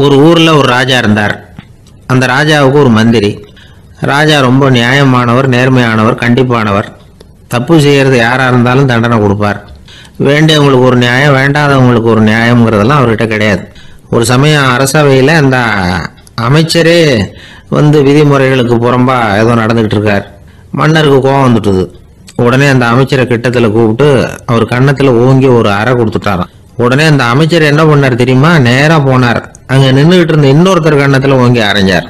ஒரு ஊரில் ஒரு ராஜா இருந்தார். அந்த ராஜாவுக்கு ஒரு மந்திரி. ராஜா ரொம்ப நியாயமானவர், நேர்மையானவர், கண்டிப்பானவர். தப்பு செய்கிறது யாராக இருந்தாலும் தண்டனை கொடுப்பார். வேண்டியவங்களுக்கு ஒரு நியாயம், வேண்டாதவங்களுக்கு ஒரு நியாயங்கிறதெல்லாம் அவர்கிட்ட கிடையாது. ஒரு சமயம் அரசவையில் அந்த அமைச்சரே விதிமுறைகளுக்கு புறம்பா ஏதோ நடந்துகிட்டு இருக்கார். மன்னருக்கு கோபம் வந்துட்டுது. உடனே அந்த அமைச்சரை கிட்டத்தில் கூப்பிட்டு அவர் கன்னத்தில் ஓங்கி ஒரு அறை கொடுத்துட்டாராம். உடனே அந்த அமைச்சர் என்ன பண்ணார் தெரியுமா? நேராக போனார். அங்கே நின்றுகிட்டு இருந்த இன்னொருத்தர் கன்னத்தில் ஓங்கி அரைஞ்சார்.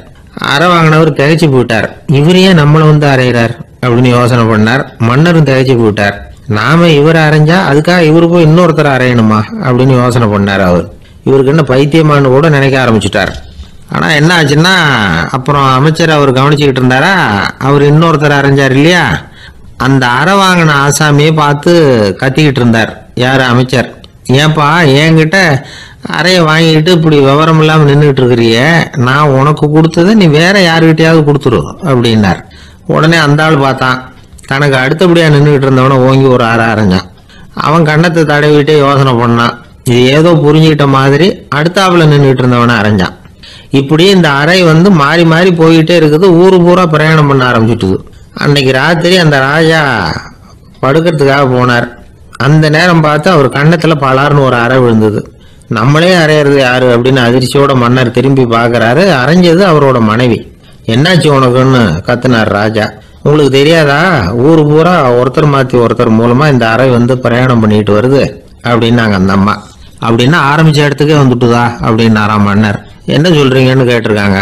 அறை வாங்கினவர் திகைச்சு போயிட்டார். இவரையே நம்மளை அரைகிறார் அப்படின்னு யோசனை பண்ணார். மன்னரும் திகைச்சு போயிட்டார். நாம இவரை அரைஞ்சா அதுக்காக இவரு போய் இன்னொருத்தர் அரையணுமா அப்படின்னு யோசனை பண்ணார். இவருக்கு என்ன பைத்தியமானு கூட நினைக்க ஆரம்பிச்சுட்டார். ஆனால் என்ன ஆச்சுன்னா, அப்புறம் அமைச்சர் அவர் கவனிச்சுக்கிட்டு இருந்தாரா, அவர் இன்னொருத்தர் அரைஞ்சார் இல்லையா, அந்த அறை வாங்கின ஆசாமியை பார்த்து கத்திக்கிட்டு இருந்தார். யார்? அமைச்சர். ஏன்பா என்கிட்ட அறையை வாங்கிட்டு இப்படி விவரம் இல்லாமல் நின்றுட்டு இருக்கிறிய, நான் உனக்கு கொடுத்ததை நீ வேற யாருக்கிட்டையாவது கொடுத்துரு அப்படின்னார். உடனே அந்த ஆள் பார்த்தான். தனக்கு அடுத்தபடியாக நின்றுக்கிட்டு இருந்தவனை ஓங்கி ஒரு அறை அரைஞ்சான். அவன் கன்னத்தை தடவிட்டே யோசனை பண்ணான். இது ஏதோ புரிஞ்சுக்கிட்ட மாதிரி அடுத்தாப்புல நின்றுட்டு இருந்தவனை அரைஞ்சான். இப்படி இந்த அறை மாறி மாறி போய்கிட்டே இருக்குது. ஊரு பூரா பிரயாணம் பண்ண ஆரம்பிச்சுட்டுது. அன்னைக்கு ராத்திரி அந்த ராஜா படுக்கிறதுக்காக போனார். அந்த நேரம் பார்த்து அவர் கன்னத்தில் பலார்னு ஒரு அறை விழுந்தது. நம்மளே அரையிறது யாரு அப்படின்னு அதிர்ச்சியோட மன்னர் திரும்பி பார்க்கறாரு. அரைஞ்சது அவரோட மனைவி. என்னாச்சு உனக்குன்னு கத்துனார் ராஜா. உங்களுக்கு தெரியாதா, ஊர் பூரா ஒருத்தர் மாற்றி ஒருத்தர் மூலமா இந்த அறை பிரயாணம் பண்ணிட்டு வருது அப்படின்னாங்க அந்த அம்மா. அப்படின்னா ஆரம்பிச்ச இடத்துக்கே வந்துட்டுதா அப்படின்னாராம் மன்னர். என்ன சொல்றீங்கன்னு கேட்டிருக்காங்க.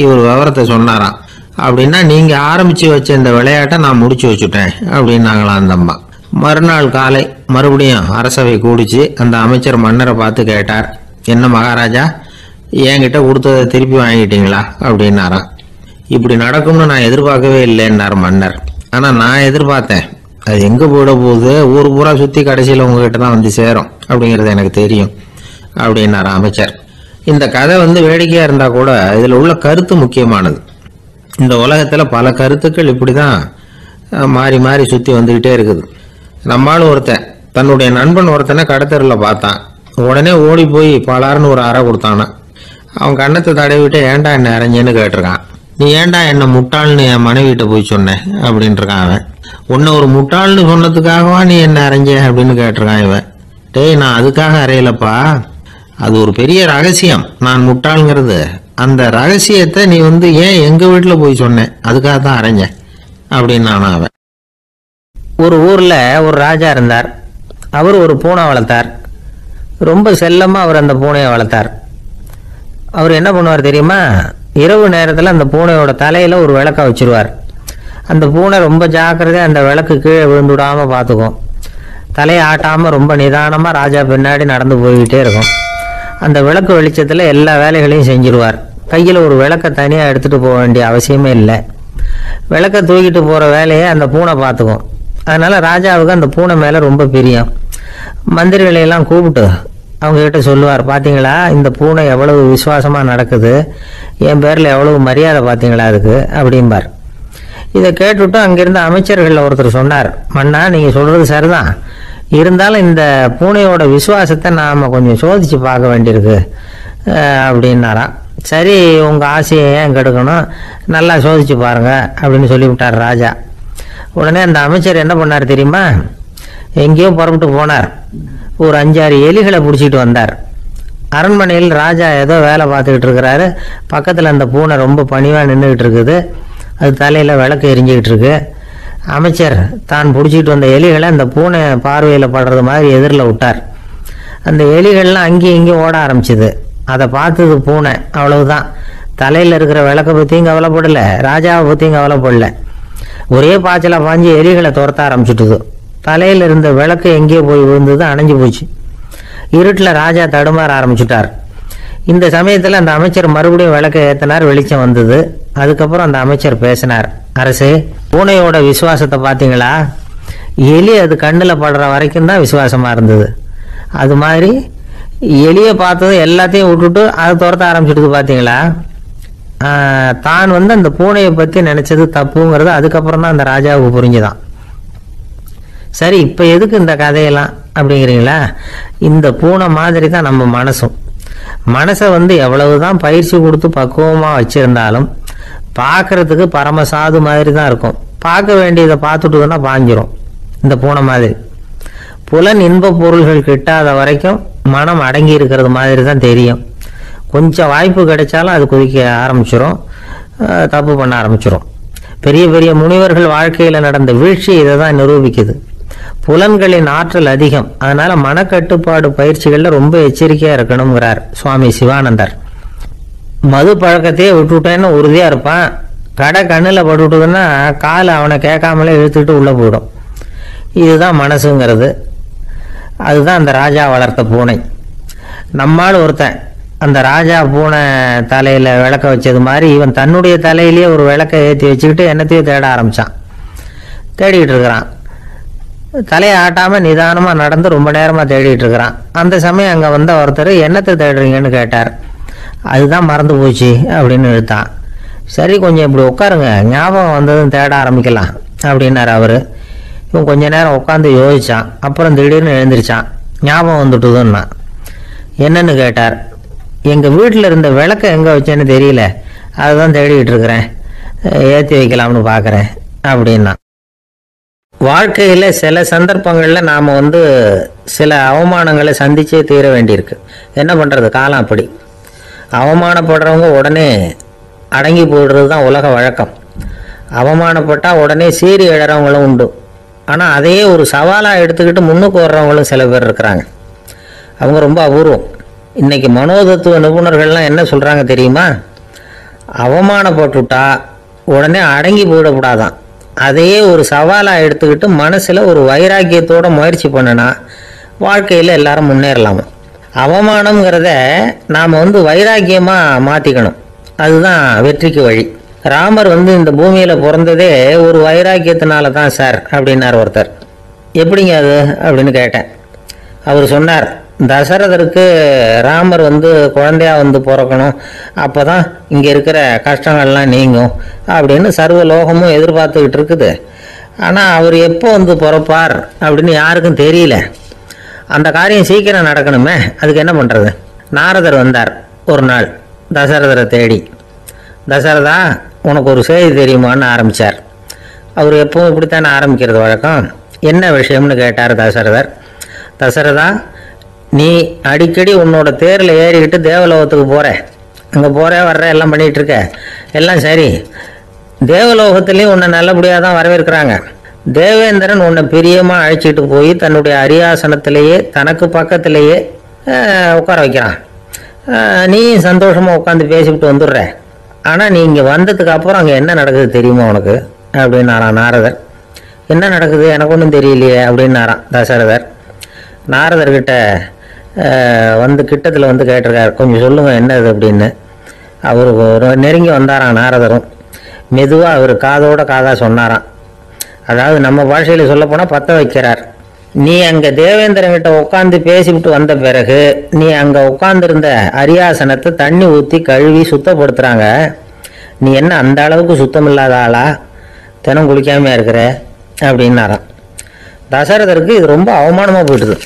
இவர் விவரத்தை சொன்னாராம். அப்படின்னா நீங்க ஆரம்பிச்சு வச்ச இந்த விளையாட்டை நான் முடிச்சு வச்சுட்டேன் அப்படின்னாங்களாம் அந்த அம்மா. மறுநாள் காலை மறுபடியும் அரசவை கூடிச்சு அந்த அமைச்சர் மன்னரை பார்த்து கேட்டார். என்ன மகாராஜா, என்கிட்ட கொடுத்ததை திருப்பி வாங்கிட்டீங்களா அப்படின்னாராம். இப்படி நடக்கும்னு நான் எதிர்பார்க்கவே இல்லைன்னார் மன்னர். ஆனால் நான் எதிர்பார்த்தேன். அது எங்கே போயிட போகுது, ஊர் பூரா சுற்றி கடைசியில் உங்ககிட்ட தான் சேரும் அப்படிங்கிறது எனக்கு தெரியும் அப்படின்னார் அமைச்சர். இந்த கதை வேடிக்கையாக இருந்தால் கூட இதில் உள்ள கருத்து முக்கியமானது. இந்த உலகத்தில் பல கருத்துக்கள் இப்படி தான் மாறி மாறி சுற்றி வந்துக்கிட்டே இருக்குது. நம்மளும் ஒருத்தன் தன்னுடைய நண்பன் ஒருத்தனை கடத்தரில் பார்த்தான். உடனே ஓடி போய் பலார்னு ஒரு அறை கொடுத்தானா. அவன் கன்னத்தை தடவிட்டு ஏன்டா என்ன அரைஞ்சேன்னு கேட்டிருக்கான். நீ ஏன்டா என்ன முட்டாள்னு என் மனைவிட்ட போய் சொன்னேன் அப்படின்ட்டு இருக்கான் அவன். உன்னை ஒரு முட்டாள்னு சொன்னதுக்காகவா நீ என்ன அரைஞ்ச அப்படின்னு கேட்டிருக்கான் இவன். டேய், நான் அதுக்காக அறையலப்பா, அது ஒரு பெரிய ரகசியம். நான் முட்டாளுங்கிறது அந்த ரகசியத்தை நீ ஏன் எங்க வீட்டில் போய் சொன்னேன், அதுக்காக தான் அரைஞ்சேன் அப்படின்னு நானும் அவன். ஒரு ஊரில் ஒரு ராஜா இருந்தார். அவர் ஒரு பூனை வளர்த்தார். ரொம்ப செல்லமாக அவர் அந்த பூனையை வளர்த்தார். அவர் என்ன பண்ணுவார் தெரியுமா? இரவு நேரத்தில் அந்த பூனையோட தலையில் ஒரு விளக்கை வச்சுருவார். அந்த பூனை ரொம்ப ஜாக்கிரதையாக அந்த விளக்கு கீழே விழுந்து விடாமல் பார்த்துக்கும். தலையை ஆட்டாமல் ரொம்ப நிதானமாக ராஜா பின்னாடி நடந்து போய்கிட்டே இருக்கும். அந்த விளக்கு வெளிச்சத்தில் எல்லா வேலைகளையும் செஞ்சிருவார். கையில் ஒரு விளக்கை தனியாக எடுத்துகிட்டு போக வேண்டிய அவசியமே இல்லை. விளக்கை தூக்கிட்டு போகிற வேலையை அந்த பூனை பார்த்துக்கும். அதனால் ராஜாவுக்கு அந்த பூனை மேலே ரொம்ப பிரியம். மந்திரிகளையெல்லாம் கூப்பிட்டு அவங்ககிட்ட சொல்லுவார், பார்த்தீங்களா இந்த பூனை எவ்வளவு விசுவாசமாக நடக்குது, என் பேரில் எவ்வளவு மரியாதை பார்த்தீங்களா அதுக்கு அப்படிம்பார். இதை கேட்டுவிட்டு அங்கிருந்த அமைச்சர்களில் ஒருத்தர் சொன்னார், மன்னா நீங்கள் சொல்கிறது சரிதான், இருந்தாலும் இந்த பூனையோட விசுவாசத்தை நாம் கொஞ்சம் சோதித்து பார்க்க வேண்டியிருக்கு அப்படின்னாராம். சரி, உங்கள் ஆசையை ஏன் கெடுக்கணும், நல்லா சோதித்து பாருங்கள் அப்படின்னு சொல்லிவிட்டார் ராஜா. உடனே அந்த அமைச்சர் என்ன பண்ணார் தெரியுமா? எங்கேயோ புறப்பட்டு போனார். ஒரு 5-6 எலிகளை பிடிச்சிட்டு வந்தார். அரண்மனையில் ராஜா ஏதோ வேலை பார்த்துக்கிட்டு இருக்கிறாரு. பக்கத்தில் அந்த பூனை ரொம்ப பணிவாக நின்றுக்கிட்டு இருக்குது. அது தலையில் விளக்கு எரிஞ்சிக்கிட்டு இருக்கு. அமைச்சர் தான் பிடிச்சிட்டு வந்த எலிகளை அந்த பூனை பார்வையில் படுறது மாதிரி எதிரில் விட்டார். அந்த எலிகள்லாம் அங்கேயும் இங்கேயும் ஓட ஆரம்பிச்சுது. அதை பார்த்தது பூனை. அவ்வளவுதான். தலையில் இருக்கிற விளக்கை பற்றியும் கவலைப்படலை, ராஜாவை பற்றியும் கவலைப்படலை. ஒரே பாய்ச்சலாக பாஞ்சு எலிகளை துரத்த ஆரம்பிச்சுட்டுது. தலையில் இருந்த விளக்கு எங்கேயோ போய் விழுந்தது, அணைஞ்சு போச்சு. இருட்டில் ராஜா தடுமாற ஆரம்பிச்சுட்டார். இந்த சமயத்தில் அந்த அமைச்சர் மறுபடியும் விளக்கை ஏற்றினார். வெளிச்சம் வந்தது. அதுக்கப்புறம் அந்த அமைச்சர் பேசினார். அரசே, பூனையோட விசுவாசத்தை பார்த்தீங்களா? எலி அது கண்ணில் படுற வரைக்கும் தான் விசுவாசமாக இருந்தது. அது மாதிரி எலியை பார்த்தது எல்லாத்தையும் விட்டுட்டு அதை துரத்த ஆரம்பிச்சுட்டு பார்த்தீங்களா? தான் அந்த பூனையை பற்றி நினச்சது தப்புங்கிறது அதுக்கப்புறம் தான் அந்த ராஜாவுக்கு புரிஞ்சுதான். சரி, இப்போ எதுக்கு இந்த கதையெல்லாம் அப்படிங்கிறீங்களா? இந்த பூனை மாதிரி தான் நம்ம மனசும். மனசை எவ்வளவுதான் பயிற்சி கொடுத்து பக்குவமாக வச்சிருந்தாலும் பார்க்கறதுக்கு பரமசாது மாதிரி தான் இருக்கும். பார்க்க வேண்டியதை பார்த்துட்டுதுன்னா பாஞ்சிரும். இந்த பூனை மாதிரி புலன் இன்ப பொருள்கள் கிட்டாத வரைக்கும் மனம் அடங்கி இருக்கிறது மாதிரி தான் தெரியும். கொஞ்சம் வாய்ப்பு கிடைச்சாலும் அது குதிக்க ஆரம்பிச்சிடும், தப்பு பண்ண ஆரம்பிச்சிடும். பெரிய பெரிய முனிவர்கள் வாழ்க்கையில் நடந்த வீழ்ச்சி இதை தான் நிரூபிக்குது. புலன்களின் ஆற்றல் அதிகம், அதனால மனக்கட்டுப்பாடு பயிற்சிகளில் ரொம்ப எச்சரிக்கையாக இருக்கணுங்கிறார் சுவாமி சிவானந்தர். மது பழக்கத்தையே விட்டுவிட்டேன்னு உறுதியாக இருப்பான். கடை கண்ணில் பட்டுவிட்டதுன்னா காலை அவனை கேட்காமலே இழுத்துக்கிட்டு உள்ளே போயிடும். இதுதான் மனசுங்கிறது. அதுதான் அந்த ராஜா வளர்த்த பூனை. நம்மால் ஒருத்தன் அந்த ராஜா பூனை தலையில் விளக்க வச்சது மாதிரி இவன் தன்னுடைய தலையிலேயே ஒரு விளக்கை ஏற்றி வச்சுக்கிட்டு என்னத்தையும் தேட ஆரம்பித்தான். தேடிக்கிட்டு இருக்கிறான். தலையை ஆட்டாமல் நிதானமாக நடந்து ரொம்ப நேரமாக தேடிட்டு இருக்கிறான். அந்த சமயம் அங்கே வந்த ஒருத்தர் என்னத்தை தேடுறீங்கன்னு கேட்டார். அதுதான் மறந்து போச்சு அப்படின்னு இழுத்தான். சரி, கொஞ்சம் இப்படி உட்காருங்க, ஞாபகம் வந்ததும் தேட ஆரம்பிக்கலாம் அப்படின்னார் அவர். இவன் கொஞ்ச நேரம் உட்காந்து யோசித்தான். அப்புறம் திடீர்னு எழுந்திரிச்சான். ஞாபகம் வந்துட்டுதுன்னா. என்னன்னு கேட்டார். எங்கள் வீட்டில் இருந்த விளக்கை எங்கே வச்சேன்னு தெரியல, அதுதான் தேடிக்கிட்டு இருக்கிறேன், ஏற்றி வைக்கலாம்னு பார்க்குறேன் அப்படின்னா. வாழ்க்கையில் சில சந்தர்ப்பங்களில் நாம் சில அவமானங்களை சந்திச்சே தீர வேண்டியிருக்கு. என்ன பண்ணுறது, காலம் அப்படி. அவமானப்படுறவங்க உடனே அடங்கி போடுறது தான் உலக வழக்கம். அவமானப்பட்டால் உடனே சீறி எழறவங்களும் உண்டு. ஆனால் அதையே ஒரு சவாலாக எடுத்துக்கிட்டு முன்னுக்கு வர்றவங்களும் சில பேர் இருக்கிறாங்க. அவங்க ரொம்ப அபூர்வம். இன்றைக்கி மனோதத்துவ நிபுணர்கள்லாம் என்ன சொல்கிறாங்க தெரியுமா? அவமானப்பட்டுட்டா உடனே அடங்கி போயிடக்கூடாதான். அதையே ஒரு சவாலாக எடுத்துக்கிட்டு மனசில் ஒரு வைராக்கியத்தோடு முயற்சி பண்ணினா வாழ்க்கையில் எல்லாரும் முன்னேறலாமா. அவமானங்கிறத நாம் வைராக்கியமாக மாற்றிக்கணும். அதுதான் வெற்றிக்கு வழி. ராமர் இந்த பூமியில் பிறந்ததே ஒரு வைராக்கியத்தினால தான் சார் அப்படின்னார் ஒருத்தர். எப்படிங்க அது அப்படின்னு கேட்டேன். அவர் சொன்னார், தசரதருக்கு ராமர் குழந்தையா பிறக்கணும், அப்போ தான் இங்கே இருக்கிற கஷ்டங்கள்லாம் நீங்கும் அப்படின்னு சர்வ லோகமும் எதிர்பார்த்துக்கிட்டு இருக்குது. ஆனால் அவர் எப்போ பிறப்பார் அப்படின்னு யாருக்கும் தெரியல. அந்த காரியம் சீக்கிரம் நடக்கணுமே, அதுக்கு என்ன பண்ணுறது? நாரதர் வந்தார் ஒரு நாள் தசரதரை தேடி. தசரதா, உனக்கு ஒரு செய்தி தெரியுமான்னு ஆரம்பித்தார். அவர் எப்பவும் இப்படித்தானே ஆரம்பிக்கிறது வழக்கம். என்ன விஷயம்னு கேட்டார் தசரதர். தசரதா, நீ அடிக்கடி உன்னோட தேரில் ஏறிக்கிட்டு தேவலோகத்துக்கு போகிற, அங்கே போகிற வர்ற எல்லாம் பண்ணிகிட்ருக்க, எல்லாம் சரி. தேவலோகத்துலேயும் உன்னை நல்லபடியாக தான் வரவேற்கிறாங்க. தேவேந்திரன் உன்னை பிரியமாக அழைச்சிட்டு போய் தன்னுடைய அரியாசனத்திலேயே தனக்கு பக்கத்திலேயே உட்கார வைக்கிறான். நீயும் சந்தோஷமாக உட்காந்து பேசிவிட்டு வந்துடுற. ஆனால் நீ இங்கே வந்ததுக்கு அப்புறம் அங்கே என்ன நடக்குது தெரியுமா உனக்கு அப்படின்னாரான் நாரதர். என்ன நடக்குது எனக்கு ஒன்றும் தெரியலையே அப்படின்னாரான் தசரதர். நாரதர்கிட்ட கிட்டத்தில் கேட்டிருக்கார், கொஞ்சம் சொல்லுங்கள் என்னது அப்படின்னு. அவர் நெருங்கி வந்தாராம். நாரதரும் மெதுவாக அவர் காதோட காதாக சொன்னாராம். அதாவது நம்ம பாஷையில் சொல்லப்போனால் பற்ற வைக்கிறார். நீ அங்கே தேவேந்திரங்கிட்ட உட்காந்து பேசிவிட்டு வந்த பிறகு நீ அங்கே உட்காந்துருந்த அரியாசனத்தை தண்ணி ஊற்றி கழுவி சுத்தப்படுத்துகிறாங்க. நீ என்ன அந்த அளவுக்கு சுத்தம் இல்லாத ஆளா, தினம் குளிக்காமையாக இருக்கிற அப்படின்னாராம். தசரதருக்கு இது ரொம்ப அவமானமாக போயிட்டுது.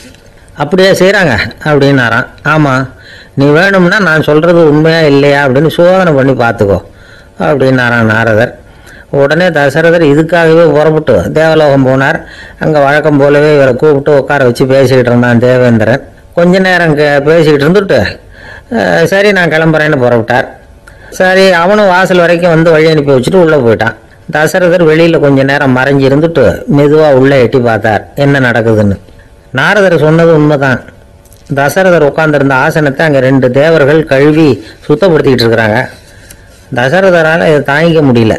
அப்படியே செய்கிறாங்க அப்படின்னாராம். ஆமாம், நீ வேணும்னா நான் சொல்கிறது உண்மையா இல்லையா அப்படின்னு சோதனை பண்ணி பார்த்துக்கோ அப்படின்னாரான் நாரதர். உடனே தசரதர் இதுக்காகவே புறப்பட்டு தேவலோகம் போனார். அங்கே வழக்கம் போலவே இவரை கூப்பிட்டு உட்கார வச்சு பேசிக்கிட்டு இருந்தான் தேவேந்திரன். கொஞ்ச நேரம் பேசிக்கிட்டு இருந்துட்டு சரி நான் கிளம்புறேன்னு புறப்பட்டார். சரி, அவனும் வாசல் வரைக்கும் வழி அனுப்பி வச்சுட்டு உள்ளே போயிட்டான். தசரதர் வெளியில் கொஞ்ச நேரம் மறைஞ்சி இருந்துட்டு மெதுவாக உள்ளே எட்டி பார்த்தார் என்ன நடக்குதுன்னு. நாரதர் சொன்னது உண்மைதான். தசரதர் உட்காந்துருந்த ஆசனத்தை அங்கே 2 தேவர்கள் கழுவி சுத்தப்படுத்திக்கிட்டு இருக்கிறாங்க. தசரதரால் இதை தாங்கிக்க முடியல.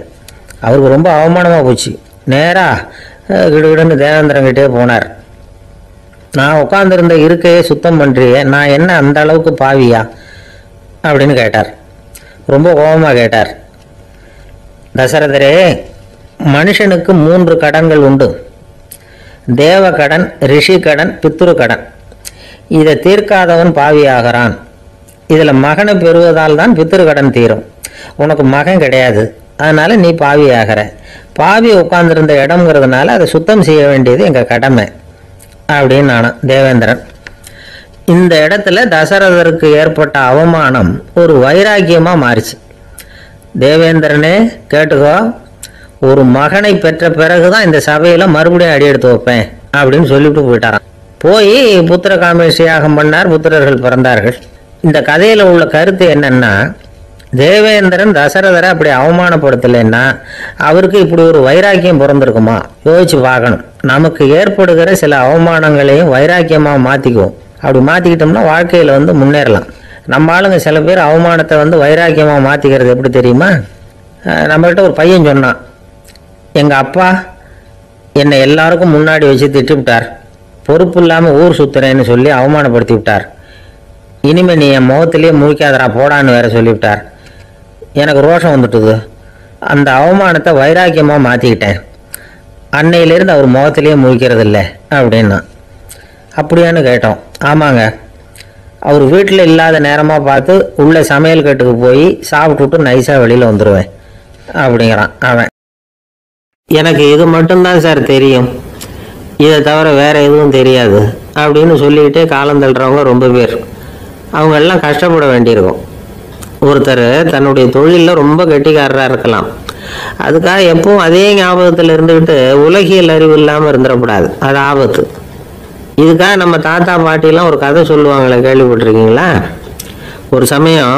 அவருக்கு ரொம்ப அவமானமாக போச்சு. நேராக கிடுகிடுன்னு தேவேந்திரங்கிட்டே போனார். நான் உட்காந்துருந்த இருக்கையே சுத்தம் பண்ணுறியே, நான் என்ன அந்த அளவுக்கு பாவியா அப்படின்னு கேட்டார். ரொம்ப கோபமாக கேட்டார். தசரதரே, மனுஷனுக்கு 3 கடன்கள் உண்டு. தேவ கடன், ரிஷி கடன், பித்ரு கடன். இதை தீர்க்காதவன் பாவியாகிறான். இதில் மகனை பெறுவதால் தான் பித்ரு கடன் தீரும். உனக்கு மகன் கிடையாது, அதனால் நீ பாவியாகிற. பாவி உட்கார்ந்துருந்த இடம்ங்கிறதுனால அதை சுத்தம் செய்ய வேண்டியது எங்கள் கடமை அப்படின்னு நானும் தேவேந்திரன். இந்த இடத்துல தசரதருக்கு ஏற்பட்ட அவமானம் ஒரு வைராக்கியமாக மாறிச்சு. தேவேந்திரனே கேட்டுக்கோ, ஒரு மகனை பெற்ற பிறகுதான் இந்த சபையில் மறுபடியும் அடி எடுத்து வைப்பேன் அப்படின்னு சொல்லிவிட்டு போயிட்டாராம். போய் புத்திர காமேஷ் யாகம் பண்ணார், புத்திரர்கள் பிறந்தார்கள். இந்த கதையில் உள்ள கருத்து என்னன்னா, தேவேந்திரன் தசரதரை அப்படி அவமானப்படுத்தலைன்னா அவருக்கு இப்படி ஒரு வைராக்கியம் பிறந்திருக்குமா? யோசிச்சு பார்க்கணும். நமக்கு ஏற்படுகிற சில அவமானங்களையும் வைராக்கியமாக மாற்றிக்குவோம். அப்படி மாற்றிக்கிட்டோம்னா வாழ்க்கையில் முன்னேறலாம். நம்ம ஆளுங்க சில பேர் அவமானத்தை வைராக்கியமாக மாற்றிக்கிறது எப்படி தெரியுமா? நம்மகிட்ட ஒரு பையன் சொன்னான், எங்கள் அப்பா என்னை எல்லாருக்கும் முன்னாடி வச்சு திட்டுவிட்டார், பொறுப்பு இல்லாமல் ஊர் சுற்றுறேன்னு சொல்லி அவமானப்படுத்தி விட்டார், இனிமேல் நீ என் முகத்திலேயே முழிக்காதரா போடான்னு வேற சொல்லிவிட்டார். எனக்கு ரோஷம் வந்துட்டுது, அந்த அவமானத்தை வைராக்கியமாக மாற்றிக்கிட்டேன், அன்னையிலேருந்து அவர் முகத்திலேயே முழிக்கிறது இல்லை அப்படின்னா. அப்படியான்னு கேட்டோம். ஆமாங்க, அவர் வீட்டில் இல்லாத நேரமாக பார்த்து உள்ள சமையல் கட்டுக்கு போய் சாப்பிட்டுட்டு நைஸாக வெளியில் வந்துடுவேன் அப்படிங்கிறான் அவன். எனக்கு இது மட்டும்தான் சார் தெரியும், இதை தவிர வேறு எதுவும் தெரியாது அப்படின்னு சொல்லிக்கிட்டே காலம் தள்ளுறவங்க ரொம்ப பேர். அவங்க எல்லாம் கஷ்டப்பட வேண்டியிருக்கும். ஒருத்தர் தன்னுடைய தொழிலில் ரொம்ப கெட்டிக்காரராக இருக்கலாம், அதுக்காக எப்பவும் அதே ஞாபகத்தில் இருந்துக்கிட்டு உலகியல் அறிவு இல்லாமல் இருந்துடக்கூடாது, அது ஆபத்து. இதுக்காக நம்ம தாத்தா பாட்டிலாம் ஒரு கதை சொல்லுவாங்களே, கேள்விப்பட்டிருக்கீங்களா? ஒரு சமயம்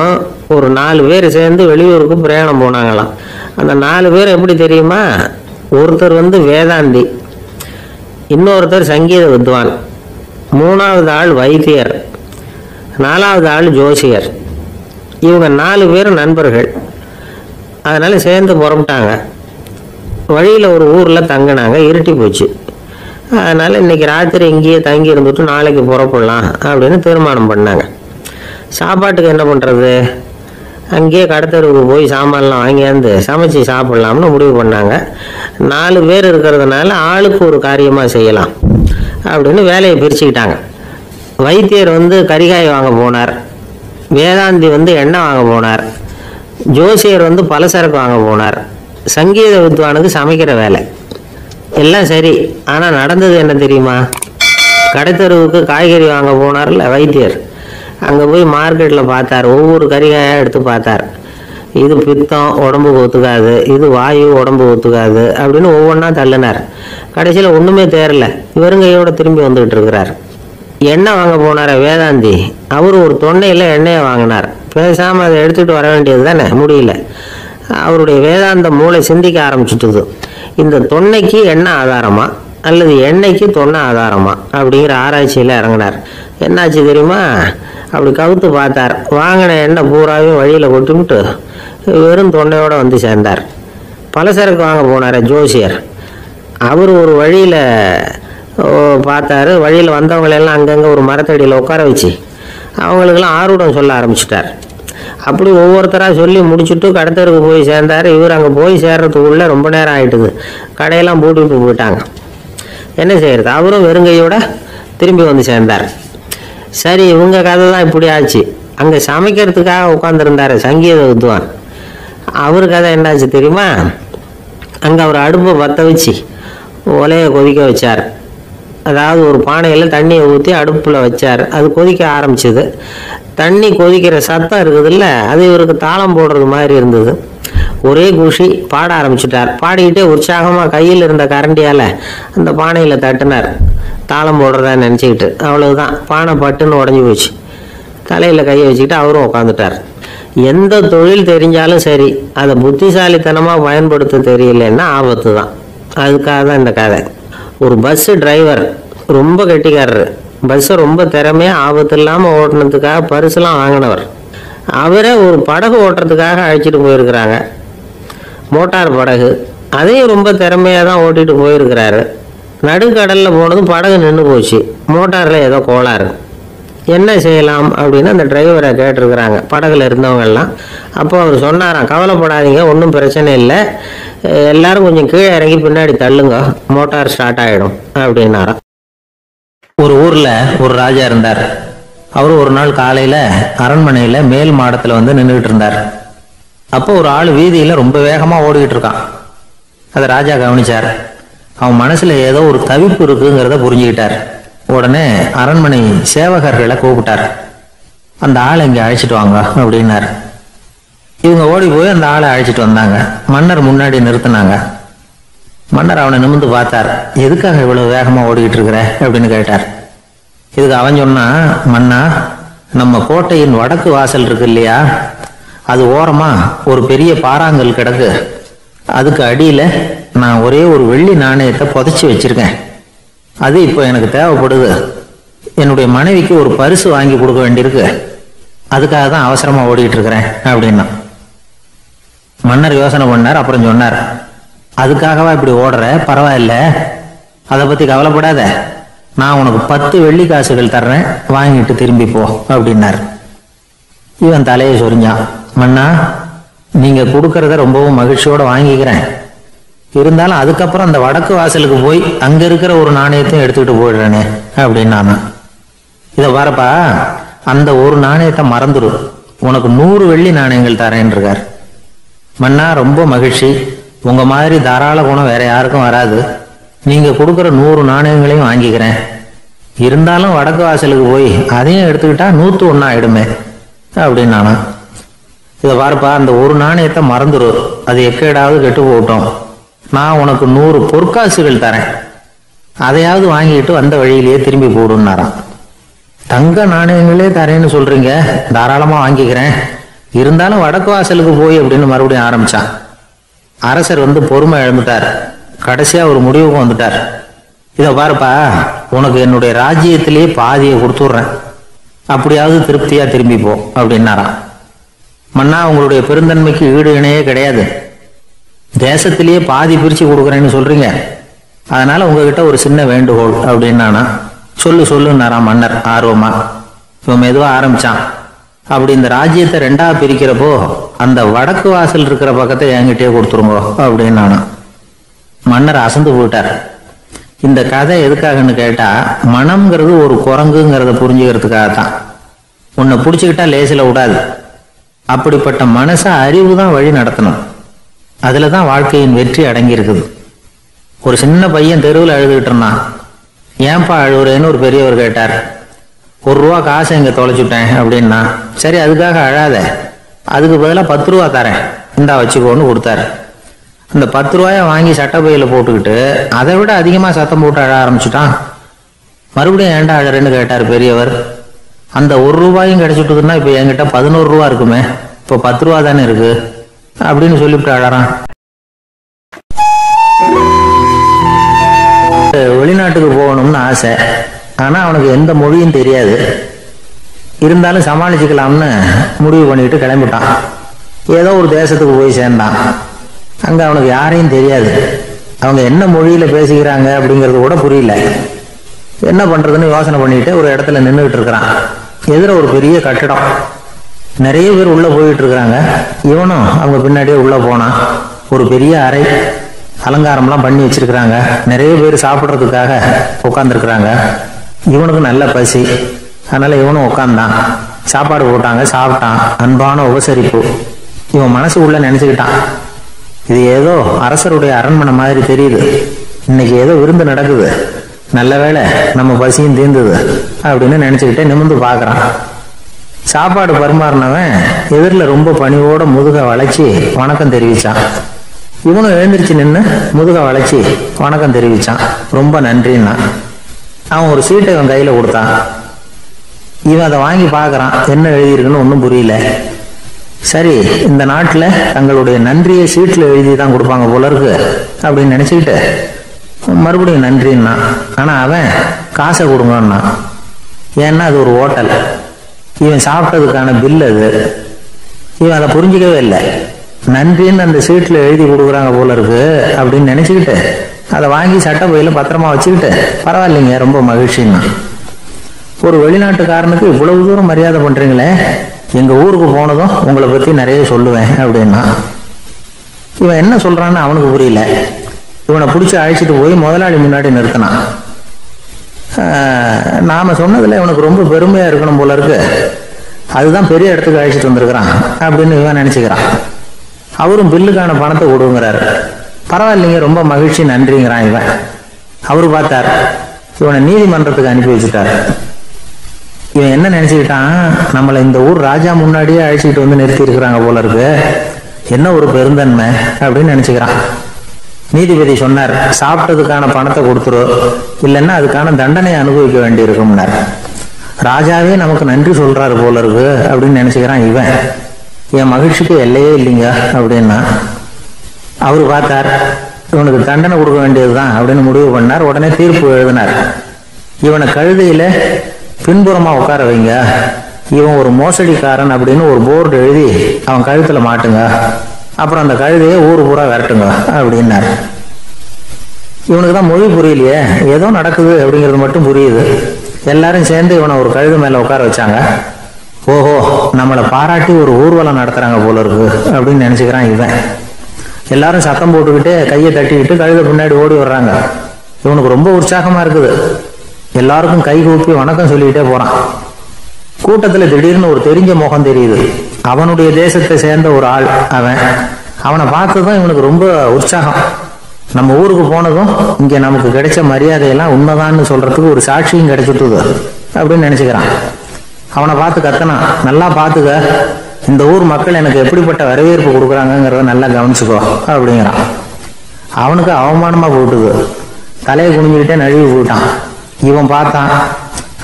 ஒரு 4 பேர் சேர்ந்து வெளியூருக்கு பிரயாணம் போனாங்களாம். அந்த 4 பேர் எப்படி தெரியுமா? ஒருத்தர் வேதாந்தி, இன்னொருத்தர் சங்கீத வித்வான், 3வது ஆள் வைத்தியர், 4வது ஆள் ஜோசியர். இவங்க 4 பேரும் நண்பர்கள். அதனால் சேர்ந்து புறப்பட்டாங்க. வழியில் ஒரு ஊரில் தங்கினாங்க. இருட்டி போச்சு. அதனால் இன்றைக்கி ராத்திரி இங்கேயே தங்கி இருந்துட்டு நாளைக்கு புறப்படலாம் அப்படின்னு தீர்மானம் பண்ணாங்க. சாப்பாட்டுக்கு என்ன பண்ணுறது? அங்கேயே கடத்தெருவுக்கு போய் சாமான்லாம் வாங்கியாந்து சமைச்சி சாப்பிட்லாம்னு முடிவு பண்ணாங்க. 4 பேர் இருக்கிறதுனால ஆளுக்கு ஒரு காரியமாக செய்யலாம் அப்படின்னு வேலையை பிரிச்சுக்கிட்டாங்க. வைத்தியர் கரிகாய் வாங்க போனார், வேதாந்தி எண்ணெய் வாங்க போனார், ஜோசியர் பலசரக்கு வாங்க போனார், சங்கீத வித்வானுக்கு சமைக்கிற வேலை. எல்லாம் சரி, ஆனால் நடந்தது என்ன தெரியுமா? கடைத்தெருவுக்கு காய்கறி வாங்க போனார்ல வைத்தியர், அங்கே போய் மார்க்கெட்டில் பார்த்தார், ஒவ்வொரு கறிகாயாக எடுத்து பார்த்தார். இது பித்தம், உடம்புக்கு ஒத்துக்காது, இது வாயு, உடம்பு ஒத்துக்காது அப்படின்னு ஒவ்வொன்றா தள்ளினார். கடைசியில் ஒன்றுமே தேரல, வெறுங்கையோடு திரும்பி வந்துக்கிட்டு இருக்கிறார். எண்ணெய் வாங்க போனார் வேதாந்தி, அவர் ஒரு தொன்னையில் எண்ணெயை வாங்கினார். பேசாமல் அதை எடுத்துகிட்டு வர வேண்டியது தானே, முடியல. அவருடைய வேதாந்த மூளை சிந்திக்க ஆரம்பிச்சுட்டுது. இந்த தொன்னைக்கு எண்ணெய் ஆதாரமா அல்லது எண்ணெய்க்கு தொன்னை ஆதாரமா அப்படிங்கிற ஆராய்ச்சியில் இறங்கினார். என்னாச்சு தெரியுமா? அப்படி கவுத்து பார்த்தார். வாங்கின எண்ணெய் பூராவையும் வழியில் கொட்டிவிட்டு வெறும் தொன்னையோடு சேர்ந்தார். பலசரக்கு வாங்க போனார் ஜோசியர், அவர் ஒரு வழியில் பார்த்தாரு. வழியில் வந்தவங்களெல்லாம் அங்கங்கே ஒரு மரத்தடியில் உட்கார வச்சு அவங்களுக்கெல்லாம் ஆர்வம் சொல்ல ஆரம்பிச்சிட்டார். அப்படி ஒவ்வொருத்தராக சொல்லி முடிச்சுட்டு கடத்தருக்கு போய் சேர்ந்தார். இவர் அங்கே போய் சேர்றதுக்குள்ளே ரொம்ப நேரம் ஆகிட்டுது. கடையெல்லாம் பூட்டிட்டு போயிட்டாங்க. என்ன செய்கிறது? அவரும் வெறுங்கையோட திரும்பி சேர்ந்தார். சரி, இவங்க கதை தான் இப்படி ஆச்சு. அங்கே சமைக்கிறதுக்காக உட்காந்துருந்தார் சங்கீத வித்வான், அவர் கதை என்னாச்சு தெரியுமா? அங்கே அவர் அடுப்பை பற்ற வச்சு ஒலையை கொதிக்க வச்சார். அதாவது ஒரு பானையில் தண்ணியை ஊற்றி அடுப்பில் வச்சார். அது கொதிக்க ஆரம்பிச்சிது. தண்ணி கொதிக்கிற சத்தம் இருக்குதுல்ல, அது இவருக்கு தாளம் போடுறது மாதிரி இருந்தது. ஒரே குஷி, பாட ஆரம்பிச்சிட்டார். பாடிக்கிட்டே உற்சாகமாக கையில் இருந்த கரண்டியால் அந்த பானையில் தட்டினார், தாளம் போடுறதா நினச்சிக்கிட்டு. அவ்வளவுதான், பானை பட்டுன்னு உடஞ்சி போச்சு. தலையில் கையை வச்சுக்கிட்டு அவரும் உட்காந்துட்டார். எந்த தொழில் தெரிஞ்சாலும் சரி, அதை புத்திசாலித்தனமாக பயன்படுத்த தெரியலன்னா ஆபத்து தான். அதுக்காக தான் இந்த கதை. ஒரு பஸ்ஸு டிரைவர் ரொம்ப கெட்டிக்காரர், பஸ்ஸை ரொம்ப திறமையாக ஆபத்து இல்லாமல் ஓட்டுனதுக்காக பரிசுலாம் வாங்கினவர். அவரை ஒரு படகு ஓட்டுறதுக்காக அழைச்சிட்டு போயிருக்கிறாங்க, மோட்டார் படகு. அதையும் ரொம்ப திறமையாக தான் ஓட்டிகிட்டு போயிருக்கிறாரு. நடுக்கடலில் போனதும் படகு நின்று போச்சு, மோட்டாரில் ஏதோ கோளாறு. என்ன செய்யலாம் அப்படின்னு அந்த டிரைவரை கேட்டிருக்கிறாங்க படகுல இருந்தவங்கெல்லாம். அப்போ அவர் சொன்னாராம், கவலைப்படாதீங்க, ஒன்றும் பிரச்சனை இல்லை, எல்லாரும் கொஞ்சம் கீழே இறங்கி பின்னாடி தள்ளுங்க, மோட்டார் ஸ்டார்ட் ஆகிடும் அப்படின்னாராம். ஒரு ஊரில் ஒரு ராஜா இருந்தார். அவர் ஒரு நாள் காலையில் அரண்மனையில் மேல் மாடத்தில் நின்றுக்கிட்டு இருந்தார். அப்போ ஒரு ஆள் வீதியில் ரொம்ப வேகமாக ஓடிக்கிட்டு இருக்கான். அதை ராஜா கவனிச்சார். அவன் மனசில் ஏதோ ஒரு தவிப்பு இருக்குங்கிறத புரிஞ்சுக்கிட்டார். உடனே அரண்மனை சேவகர்களை கூப்பிட்டார். அந்த ஆளை இங்கே அழைச்சிட்டு வாங்க அப்படின்னார். இவங்க ஓடி போய் அந்த ஆளை அழைச்சிட்டு வந்தாங்க. மன்னர் முன்னாடி நிறுத்தினாங்க. மன்னர் அவனை நிமிர்ந்து பார்த்தார். எதுக்காக இவ்வளவு வேகமா ஓடிக்கிட்டு இருக்கிற அப்படின்னு கேட்டார். இதுக்கு அவன் சொன்னா, மன்னா, நம்ம கோட்டையின் வடக்கு வாசல் இருக்கு இல்லையா, அது ஓரமா ஒரு பெரிய பாறாங்கல் கிடக்கு. அதுக்கு அடியில நான் ஒரே ஒரு வெள்ளி நாணயத்தை புதைச்சி வச்சிருக்கேன். அது இப்போ எனக்கு தேவைப்படுது. என்னுடைய மனைவிக்கு ஒரு பரிசு வாங்கி கொடுக்க வேண்டியிருக்கு. அதுக்காக தான் அவசரமா ஓடிட்டு இருக்கிறேன் அப்படின்னா. மன்னர் யோசனை பண்ணார். அப்புறம் சொன்னார், அதுக்காகவா இப்படி ஓடுற? பரவாயில்ல, அதை பத்தி கவலைப்படாத. நான் உனக்கு 10 வெள்ளி காசுகள் தர்றேன், வாங்கிட்டு திரும்பி போ அப்படின்னார். இவன் தலையை சொரிஞ்சான். மன்னா, நீங்க கொடுக்கறத ரொம்பவும் மகிழ்ச்சியோட வாங்கிக்கிறேன். இருந்தாலும் அதுக்கப்புறம் அந்த வடக்கு வாசலுக்கு போய் அங்க இருக்கிற ஒரு நாணயத்தையும் எடுத்துக்கிட்டு போயிடுறேனே அப்படின்னானா. இதை வரப்பா, அந்த ஒரு நாணயத்தை மறந்துடு, உனக்கு 100 வெள்ளி நாணயங்கள் தரேன் இருக்கார். மன்னா, ரொம்ப மகிழ்ச்சி. உங்க மாதிரி தாராள குணம் வேற யாருக்கும் வராது. நீங்க கொடுக்குற 100 நாணயங்களையும் வாங்கிக்கிறேன். இருந்தாலும் வடக்கு வாசலுக்கு போய் அதையும் எடுத்துக்கிட்டா 101 ஆயிடுமே அப்படின்னானா. இதை பாருப்பா, அந்த ஒரு நாணயத்தை மறந்துடு, அது எக்கேடாவது கெட்டு போகட்டும். நான் உனக்கு 100 பொற்காசுகள் தரேன், அதையாவது வாங்கிட்டு வந்த வழியிலேயே திரும்பி போடுன்னாராம். தங்க நாணயங்களே தரேன்னு சொல்றீங்க, தாராளமா வாங்கிக்கிறேன். இருந்தாலும் வடக்கு வாசலுக்கு போய் அப்படின்னு மறுபடியும் ஆரம்பிச்சான். அரசர் பொறுமை இழந்துட்டார். கடைசியா ஒரு முடிவுக்கு வந்துட்டார். இதை பாருப்பா, உனக்கு என்னுடைய ராஜ்யத்திலேயே பாதியை கொடுத்துட்றேன், அப்படியாவது திருப்தியா திரும்பி போ அப்படின்னாராம். மன்னா, உங்களுடைய பெருந்தன்மைக்கு ஈடு இணையே கிடையாது. தேசத்திலேயே பாதி பிரிச்சு கொடுக்குறேன்னு சொல்றீங்க, அதனால உங்ககிட்ட ஒரு சின்ன வேண்டுகோள் அப்படின்னானா. சொல்லுன்னாராம் மன்னர் ஆர்வமா. இவன் மெதுவா ஆரம்பிச்சான். அப்படி இந்த ராஜ்யத்தை 2ஆ பிரிக்கிறப்போ அந்த வடக்கு வாசல் இருக்கிற பக்கத்தை என்கிட்டயே கொடுத்துருங்கோ அப்படின்னானா. மன்னர் அசந்து போயிட்டார். இந்த கதை எதுக்காகன்னு கேட்டா, மனம்ங்கிறது ஒரு குரங்குங்கிறத புரிஞ்சுக்கிறதுக்காகத்தான். உன்னை பிடிச்சுக்கிட்டா லேசில விடாது. அப்படிப்பட்ட மனசை அறிவு தான் வழி நடத்தணும். அதுலதான் வாழ்க்கையின் வெற்றி அடங்கி இருக்குது. ஒரு சின்ன பையன் தெருவில் அழுதுகிட்டு இருந்தான். ஏன்பா அழுவுறேன்னு ஒரு பெரியவர் கேட்டார். 1 ரூபா காசை இங்க தொலைச்சுட்டேன் அப்படின்னா. சரி, அதுக்காக அழாத, அதுக்கு பதிலாக 10 ரூபா தரேன், இந்தா வச்சுக்கோன்னு கொடுத்தாரு. அந்த 10 ரூபாய வாங்கி சட்டப்பையில போட்டுக்கிட்டு அதை விட அதிகமா சத்தம் போட்டு அழ ஆரம்பிச்சுட்டான். மறுபடியும் ஏன்டா அழறேன்னு கேட்டார் பெரியவர். அந்த 1 ரூபாயும் கிடைச்சிட்டுதுன்னா இப்ப என்கிட்ட 11 ரூபா இருக்குமே, இப்போ 10 ரூபா தானே இருக்கு அப்படின்னு சொல்லிவிட்டு அழறான். வெளிநாட்டுக்கு போகணும்னு ஆசை. ஆனா அவனுக்கு எந்த மொழியும் தெரியாது. இருந்தாலும் சமாளிச்சுக்கலாம்னு முடிவு பண்ணிட்டு கிளம்பிட்டான். ஏதோ ஒரு தேசத்துக்கு போய் சேர்ந்தான். அங்க அவனுக்கு யாரையும் தெரியாது. அவங்க என்ன மொழியில பேசிக்கிறாங்க அப்படிங்கறது கூட புரியல. என்ன பண்றதுன்னு யோசனை பண்ணிட்டு ஒரு இடத்துல நின்றுகிட்டு இருக்கிறான். எதிர ஒரு பெரிய கட்டடம், நிறைய பேர் உள்ள போயிட்டு இருக்கிறாங்க. இவனும் அவங்க பின்னாடியே உள்ள போனான். ஒரு பெரிய அறை, அலங்காரம்லாம் பண்ணி வச்சிருக்கிறாங்க. நிறைய பேர் சாப்பிட்றதுக்காக உட்காந்துருக்குறாங்க. இவனுக்கு நல்ல பசி, அதனால இவனும் உட்காந்தான். சாப்பாடு போட்டாங்க, சாப்பிட்டான். அன்பான உபசரிப்பு. இவன் மனசு உள்ள நினைச்சுக்கிட்டான், இது ஏதோ அரசருடைய அரண்மனை மாதிரி தெரியுது, இன்னைக்கு ஏதோ விருந்து நடக்குது, நல்ல வேளை நம்ம பசியும் தீர்ந்தது அப்படின்னு நினைச்சுக்கிட்டே நிமிர்ந்து பாக்குறான். சாப்பாடு பரிமாறினவன் எதிரில் ரொம்ப பணிவோட முதுக வளைச்சி வணக்கம் தெரிவிச்சான். இவனும் எழுந்திருச்சு நின்று முதுக வளைச்சி வணக்கம் தெரிவிச்சான். ரொம்ப நன்றின்னா. அவன் ஒரு சீட்டை இவன் கையில கொடுத்தான். இவன் அதை வாங்கி பாக்குறான். என்ன எழுதியிருக்குன்னு ஒன்றும் புரியல. சரி, இந்த நாட்டில் தங்களுடைய நன்றியை சீட்டில் எழுதி தான் கொடுப்பாங்க போல இருக்கு அப்படின்னு நினைச்சுக்கிட்டு மறுபடியும் நன்றின்னா. ஆனா அவன் காசை கொடுங்கன்னா. ஏன்னா அது ஒரு ஹோட்டல், இவன் சாப்பிட்டதுக்கான பில் அது. இவன் அதை புரிஞ்சிக்கவே இல்லை. நன்றின்னு அந்த சீட்டில் எழுதி கொடுக்குறாங்க போல இருக்கு அப்படின்னு நினைச்சுக்கிட்டு அதை வாங்கி சட்டை பையில பத்திரமா வச்சுக்கிட்டு, பரவாயில்லைங்க, ரொம்ப மகிழ்ச்சின்னா. ஒரு வெளிநாட்டுக்காரனுக்கு இவ்வளவு தூரம் மரியாதை பண்றீங்களே, எங்க ஊருக்கு போனதும் உங்களை பத்தி நிறைய சொல்லுவேன் அப்படின்னா. இவன் என்ன சொல்றான்னு அவனுக்கு புரியல. இவனை பிடிச்சி அழைச்சிட்டு போய் முதலாளி முன்னாடி நிறுத்தினான். நாம சொன்னதுல இவனுக்கு ரொம்ப பெருமையா இருக்கணும் போல இருக்கு, அதுதான் பெரிய இடத்துக்கு அழைச்சிட்டு வந்திருக்கிறான் அப்படின்னு இவன் நினைச்சுக்கிறான். அவரும் பில்லுக்கான பணத்தை கொடுங்கிறாரு. பரவாயில்லைங்க, ரொம்ப மகிழ்ச்சி, நன்றிங்கிறான் இவன். அவரு பார்த்தார், இவனை நீதிமன்றத்துக்கு அனுப்பி வச்சுட்டார். இவன் என்ன நினைச்சுக்கிட்டான், நம்மளை இந்த ஊர் ராஜா முன்னாடியே அழைச்சிக்கிட்டு வந்து நிறுத்தி இருக்கிறாங்க போல இருக்கு, என்ன ஒரு பெருந்தன்மை அப்படின்னு நினைச்சுக்கிறான். நீதிபதி சொன்னார், சாப்பிட்டதுக்கான பணத்தை கொடுத்துரு, இல்லைன்னா அதுக்கான தண்டனையை அனுபவிக்க வேண்டி இருக்கும்னார். ராஜாவே நமக்கு நன்றி சொல்றாரு போல இருக்கு அப்படின்னு நினைச்சுக்கிறான் இவன். என் மகிழ்ச்சிக்கு எல்லையே இல்லைங்க அப்படின்னா அவரு பார்த்தார், இவனுக்கு தண்டனை கொடுக்க வேண்டியதுதான் அப்படின்னு முடிவு பண்ணார். உடனே தீர்ப்பு எழுதினார். இவனை கழுதையில பின்புறமா உட்கார வைங்க, இவன் ஒரு மோசடிக்காரன் அப்படின்னு ஒரு போர்டு எழுதி அவன் கழுத்துல மாட்டுங்க, அப்புறம் அந்த கழுதையை ஊரு பூரா விரட்டுங்க அப்படின்னார். இவனுக்கு தான் மொழி புரியலையே, ஏதோ நடக்குது அப்படிங்கிறது மட்டும் புரியுது. எல்லாரும் சேர்ந்து இவனை ஒரு கழுது மேல உட்கார வச்சாங்க. ஓஹோ, நம்மளை பாராட்டி ஒரு ஊர்வலம் நடத்துறாங்க போல இருக்கு அப்படின்னு நினைச்சுக்கிறான் இவன். எல்லாரும் சத்தம் போட்டுக்கிட்டு கையை தட்டிக்கிட்டு கழுத பின்னாடி ஓடி வர்றாங்க. இவனுக்கு ரொம்ப உற்சாகமா இருக்குது. எல்லாருக்கும் கை கூப்பி வணக்கம் சொல்லிக்கிட்டே போறான். கூட்டத்துல திடீர்னு ஒரு தெரிஞ்ச முகம் தெரியுது. அவனுடைய தேசத்தை சேர்ந்த ஒரு ஆள். அவனை பார்த்ததும் இவனுக்கு ரொம்ப உற்சாகம். நம்ம ஊருக்கு போனதும் இங்க நமக்கு கிடைச்ச மரியாதையெல்லாம் உண்மைதான்னு சொல்றதுக்கு ஒரு சாட்சியும் கிடைச்சிட்டுது அப்படின்னு நினைச்சுக்கிறான். அவனை பார்த்து கத்தனான், நல்லா பாத்துக்க, இந்த ஊர் மக்கள் எனக்கு எப்படிப்பட்ட வரவேற்பு கொடுக்குறாங்கிறத நல்லா கவனிச்சுக்கோ அப்படிங்கிறான். அவனுக்கு அவமானமா போட்டுது. தலையை குனிஞ்சுக்கிட்டே நழுவி போயிட்டான். இவன் பார்த்தான்,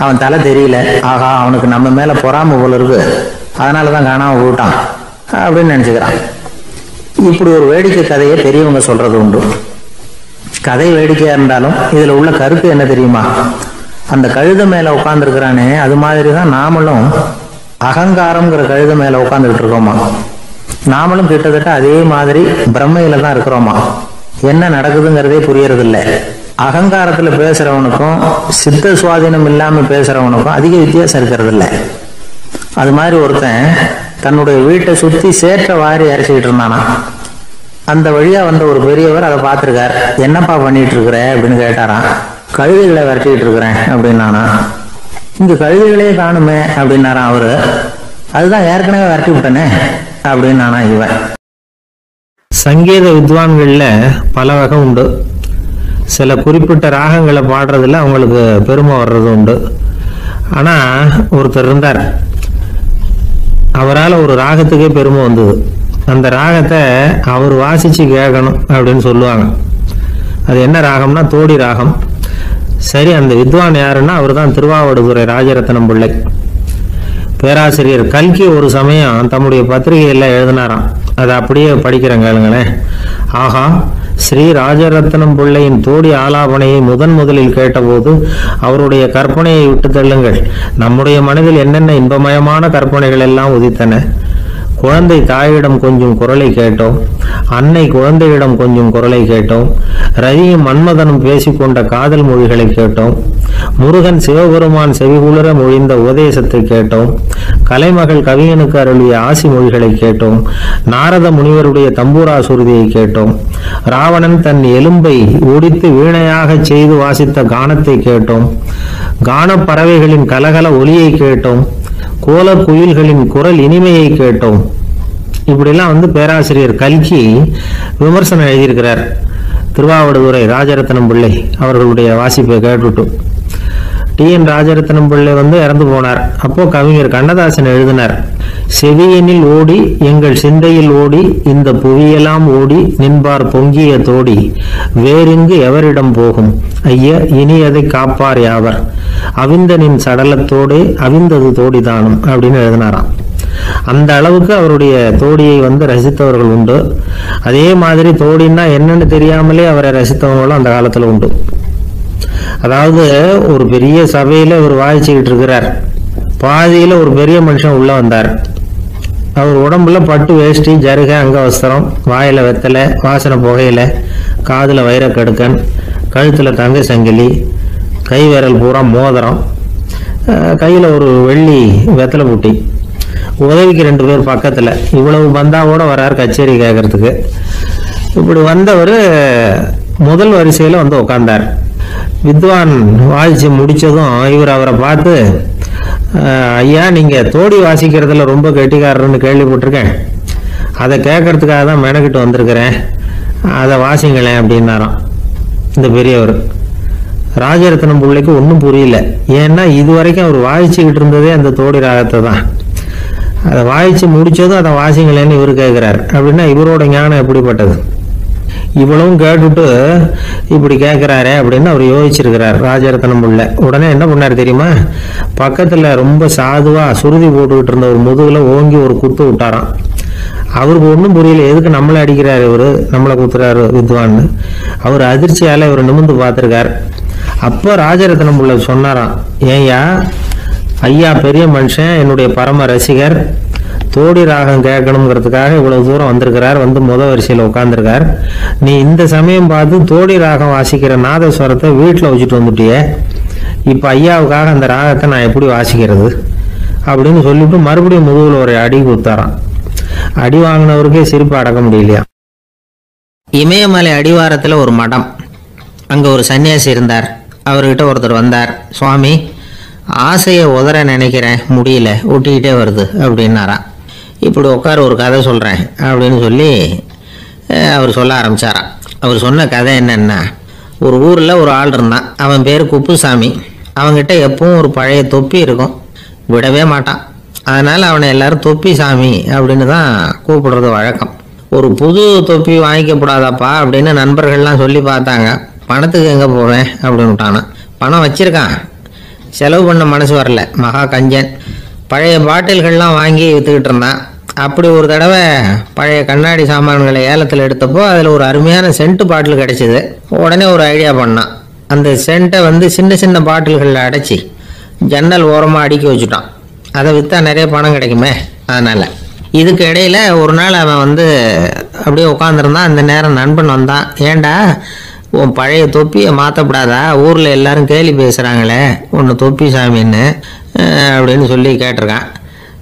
அவன் தலை தெரியல. ஆகா, அவனுக்கு நம்ம மேல பொறாம போல இருக்கு, அதனாலதான் காணாம போயிட்டான் அப்படின்னு நினைச்சுக்கிறான். இப்படி ஒரு வேடிக்கை கதையை பெரியவங்க சொல்றது உண்டு. கதை வேடிக்கையா இருந்தாலும் இதுல உள்ள கருத்து என்ன தெரியுமா? அந்த கழுத மேல உட்கார்ந்து இருக்கிறானே, அது மாதிரிதான் நாமளும் அகங்காரம்ங்கிற கழுத மேல உட்கார்ந்துட்டு இருக்கோமா. நாமளும் கிட்டத்தட்ட அதே மாதிரி பிரம்மையில தான் இருக்கிறோமா. என்ன நடக்குதுங்கிறதே புரியறது இல்லை. அகங்காரத்துல பேசுறவனுக்கும் சித்த சுவாதீனம் இல்லாம பேசுறவனுக்கும் அதிக வித்தியாசம் இருக்கிறது இல்லை. அது மாதிரி ஒருத்தன் தன்னுடைய வீட்டை சுத்தி சேற்ற வாரி அரைச்சிக்கிட்டு இருந்தானா. அந்த வழியா வந்த ஒரு பெரியவர் அதை பார்த்திருக்கார். என்னப்பா பண்ணிட்டு இருக்கிற அப்படின்னு கேட்டாராம். கழுதைகளை விரட்டிக்கிட்டு இருக்கிறேன் அப்படின்னானா. இங்க கழுதைகளையே காணுமே அப்படின்னாராம் அவரு. அதுதான் ஏற்கனவே விரட்டி விட்டனே அப்படின்னானா இவன். சங்கீத வித்வான்கள்ல பல வகை உண்டு. சில குறிப்பிட்ட ராகங்களை பாடுறதுல அவங்களுக்கு பெருமை வர்றது உண்டு. ஆனா ஒருத்தர் இருந்தார், அவரால் ஒரு ராகத்துக்கே பெருமை வந்தது. அந்த ராகத்தை அவர் வாசிச்சு கேட்கணும் அப்படின்னு சொல்லுவாங்க. அது என்ன ராகம்னா தோடி ராகம். சரி, அந்த வித்வான் யாருன்னா அவர் தான் திருவாவடுதுறை ராஜரத்னம் பிள்ளை. பேராசிரியர் கல்கி ஒரு சமயம் தம்முடைய பத்திரிகையில எழுதினாராம். அதை அப்படியே படிக்கிறேன் கேளுங்களேன். ஆகா, ஸ்ரீ ராஜரத்னம் பிள்ளையின் தோடி ஆலாபனையை முதலில் கேட்டபோது அவருடைய கற்பனையை விட்டு தள்ளுங்கள். நம்முடைய மனதில் என்னென்ன இன்பமயமான கற்பனைகள் எல்லாம் உதித்தன. குழந்தை தாயிடம் கொஞ்சம் குரலை கேட்டோம், அன்னை குழந்தையிடம் கொஞ்சம் குரலை கேட்டோம், ரவியும் மன்மதனும் பேசிக்கொண்ட காதல் மொழிகளை கேட்டோம், முருகன் சிவபெருமான் செவிகுளிர மொழிந்த உபதேசத்தை கேட்டோம், கலைமகள் கவியனுக்கு அருளிய ஆசி மொழிகளை கேட்டோம், நாரத முனிவருடைய தம்பூரா சுருதியை கேட்டோம், ராவணன் தன் எலும்பை ஒடித்து வீணையாக செய்து வாசித்த கானத்தை கேட்டோம், கானப் பறவைகளின் கலகல ஒலியை கேட்டோம், கோல குயில்களின் குரல் இனிமையை கேட்டோம். இப்படிலாம் பேராசிரியர் கல்கி விமர்சனம் எழுதியிருக்கிறார். திருவாவடுதுறை ராஜரத்னம் பிள்ளை அவர்களுடைய வாசிப்பை கேட்டுட்டு டி.என். ராஜரத்னம் பிள்ளை இறந்து போனார். அப்போ கவிஞர் கண்ணதாசன் எழுதினார், செவியனில் ஓடி எங்கள் சிந்தையில் ஓடி இந்த புவியெல்லாம் ஓடி நின்பார் பொங்கிய தோடி வேறிங்கு எவரிடம் போகும் ஐய இனி அதை காப்பார் யாவர் அவிந்தனின் சடலத்தோடே அவிந்தது தோடிதானும் அப்படின்னு எழுதினாராம். அந்த அளவுக்கு அவருடைய தோடியை ரசித்தவர்கள் உண்டு. அதே மாதிரி தோடின்னா என்னன்னு தெரியாமலே அவரை ரசித்தவங்களும் அந்த காலத்துல உண்டு. அதாவது ஒரு பெரிய சபையில இவர் வாய்ச்சிக்கிட்டு இருக்கிறார். பாதியில ஒரு பெரிய மனுஷன் உள்ள வந்தார். அவர் உடம்புல பட்டு வேஷ்டி, ஜருகை, அங்கவஸ்திரம், வாயில வெத்தலை, வாசனை புகையில, காதுல வைரக்கடுக்கன், கழுத்துல தங்க சங்கிலி, கை விரல் பூரா மோதிரம், கையில ஒரு வெள்ளி வெத்தலை பூட்டி, உதவிக்கு 2 பேர் பக்கத்துல. இவ்வளவு பந்தாவோட வரார் கச்சேரி கேட்கறதுக்கு. இப்படி வந்தவர் முதல் வரிசையில உட்கார்ந்தார். வித்வான் வாசிச்சு முடிச்சதும் இவர் அவரை பார்த்து, ஐயா, நீங்க தோடி வாசிக்கிறதுல ரொம்ப கெட்டிக்காரர்னு கேள்விப்பட்டிருக்கேன், அதை கேட்கறதுக்காக தான் மெனக்கிட்டு வந்திருக்கிறேன், அதை வாசிங்களேன் அப்படின்னாராம் இந்த பெரியவர். ராஜரத்னம் பிள்ளைக்கு ஒன்றும் புரியல. ஏன்னா இது வரைக்கும் அவர் வாசிச்சுக்கிட்டு இருந்ததே அந்த தோடி ராகத்தை தான். அதை வாசிச்சு முடிச்சதும் அதை வாசிங்களேன்னு இவர் கேட்கிறார். அப்படின்னா இவரோட ஞானம் எப்படிப்பட்டது? இவ்வளவும் கேட்டுட்டு இப்படி கேட்கிறாரே அப்படின்னு அவர் யோசிச்சிருக்கிறார் ராஜரத்னம் பிள்ளை. உடனே என்ன பண்ணார் தெரியுமா? பக்கத்துல ரொம்ப சாதுவா சுருதி போட்டுக்கிட்டு இருந்த ஒரு முதுகுல ஓங்கி ஒரு குத்து விட்டாராம். அவருக்கு ஒன்றும் புரியல, எதுக்கு நம்மளை அடிக்கிறாரு இவரு, நம்மளை குத்துறாரு வித்வான்னு. அவர் அதிர்ச்சியால இவர் நிமிந்து பார்த்திருக்கார். அப்போ ராஜரத்னம் பிள்ளை சொன்னாராம், ஏய்யா ஐயா பெரிய மனுஷன், என்னுடைய பரம ரசிகர், தோடி ராகம் கேட்கணுங்கிறதுக்காக இவ்வளவு தூரம் வந்திருக்கிறார், வந்து வரிசையில் உட்காந்துருக்கார். நீ இந்த சமயம் பார்த்து தோடி ராகம் வாசிக்கிற நாதஸ்வரத்தை வீட்டில் வச்சுட்டு வந்துட்டிய, இப்போ ஐயாவுக்காக அந்த ராகத்தை நான் எப்படி வாசிக்கிறது அப்படின்னு சொல்லிவிட்டு மறுபடியும் முதுகில் ஒரு அடி கொடுத்தாராம். அடி வாங்கினவருக்கே சிரிப்பு அடக்க முடியலையா. இமயமலை அடிவாரத்தில் ஒரு மடம், அங்கே ஒரு சன்னியாசி இருந்தார். அவர்கிட்ட ஒருத்தர் வந்தார். சுவாமி, ஆசையை உதற நினைக்கிறேன், முடியல, ஒட்டிக்கிட்டே வருது அப்படின்னாராம். இப்படி உட்கார ஒரு கதை சொல்கிறேன் அப்படின்னு சொல்லி அவர் சொல்ல ஆரம்பித்தாராம். அவர் சொன்ன கதை என்னென்னா, ஒரு ஊரில் ஒரு ஆள் இருந்தான். அவன் பேர் குப்புசாமி. அவன்கிட்ட எப்பவும் ஒரு பழைய தொப்பி இருக்கும், விடவே மாட்டான். அதனால் அவனை எல்லாரும் தொப்பி சாமி அப்படின்னு தான் கூப்பிடுறது வழக்கம். ஒரு புது தொப்பி வாங்கிக்கப்படாதாப்பா அப்படின்னு நண்பர்கள்லாம் சொல்லி பார்த்தாங்க. பணத்துக்கு எங்கே போவேன் அப்படின்னு விட்டானா. பணம் வச்சுருக்கான், செலவு பண்ண மனசு வரல, மகா கஞ்சன். பழைய பாட்டில்கள்லாம் வாங்கி விற்றுக்கிட்டு இருந்தான். அப்படி ஒரு தடவை பழைய கண்ணாடி சாமான்களை ஏலத்தில் எடுத்தப்போ அதில் ஒரு அருமையான சென்ட்டு பாட்டில் கிடச்சிது. உடனே ஒரு ஐடியா பண்ணான். அந்த சென்ட்டை சின்ன சின்ன பாட்டில்களில் அடைச்சி ஜன்னல் ஓரமாக அடுக்கி வச்சுட்டான். அதை விற்றா நிறைய பணம் கிடைக்குமே. அதனால் இதுக்கு இடையில் ஒரு நாள் அவன் அப்படியே உட்காந்துருந்தான். அந்த நேரம் நண்பன் வந்தான். ஏண்டா உன் பழைய தொப்பியை மாற்றப்படாதா, ஊரில் எல்லாரும் கேலி பேசுகிறாங்களே ஒன்று தொப்பி சாமின்னு அப்படின்னு சொல்லி கேட்டிருக்கான்.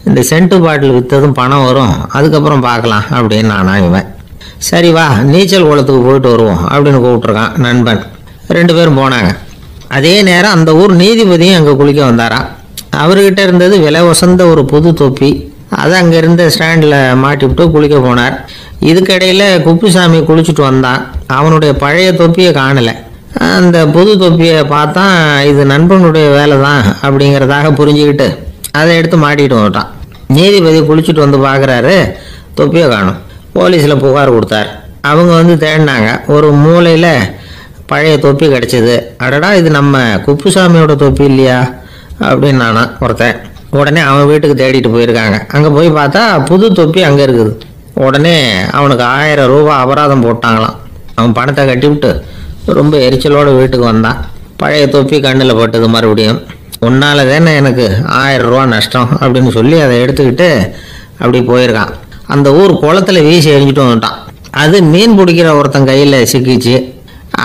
இந்த சென்ட்டு பாட்டில் விற்றதும் பணம் வரும், அதுக்கப்புறம் பார்க்கலாம் அப்படின்னு நானா இவன். சரி வா, நீச்சல் குளத்துக்கு போயிட்டு வருவோம் அப்படின்னு கூப்பிட்ருக்கான் நண்பன். 2 பேரும் போனாங்க. அதே நேரம் அந்த ஊர் நீதிபதியும் அங்கே குளிக்க வந்தாராம். அவர்கிட்ட இருந்தது விலை உசந்த ஒரு புது தொப்பி. அதை அங்கே இருந்த ஸ்டாண்டில் மாட்டிவிட்டு குளிக்க போனார். இதுக்கிடையில் குப்புசாமி குளிச்சுட்டு வந்தான். அவனுடைய பழைய தொப்பியை காணலை. அந்த புது தொப்பியை பார்த்தா இது நண்பனுடைய வேலை தான் அப்படிங்கிறதாக புரிஞ்சுக்கிட்டு அதை எடுத்து மாட்டிகிட்டு வந்துட்டான். நீதிபதி குளிச்சுட்டு வந்து பார்க்குறாரு, தொப்பியை காணும். போலீஸில் புகார் கொடுத்தார். அவங்க தேடினாங்க. ஒரு மூலையில் பழைய தொப்பி கிடச்சிது. அடடா, இது நம்ம குப்புசாமியோட தொப்பி இல்லையா அப்படின்னு நானா ஒருத்தன். உடனே அவன் வீட்டுக்கு தேடிட்டு போயிருக்காங்க. அங்கே போய் பார்த்தா புது தொப்பி அங்கே இருக்குது. உடனே அவனுக்கு 1000 ரூபா அபராதம் போட்டாங்களாம். அவன் பணத்தை கட்டிவிட்டு ரொம்ப எரிச்சலோடு வீட்டுக்கு வந்தான். பழைய தொப்பி கண்ணில் பட்டது. மறுபடியும் உன்னால் தானே எனக்கு 1000 ரூபா நஷ்டம் அப்படின்னு சொல்லி அதை எடுத்துக்கிட்டு அப்படி போயிருக்கான். அந்த ஊர் குளத்தில் வீசி எரிஞ்சிட்டு வந்துட்டான். அது மீன் பிடிக்கிற ஒருத்தன் கையில் சிக்கிச்சு.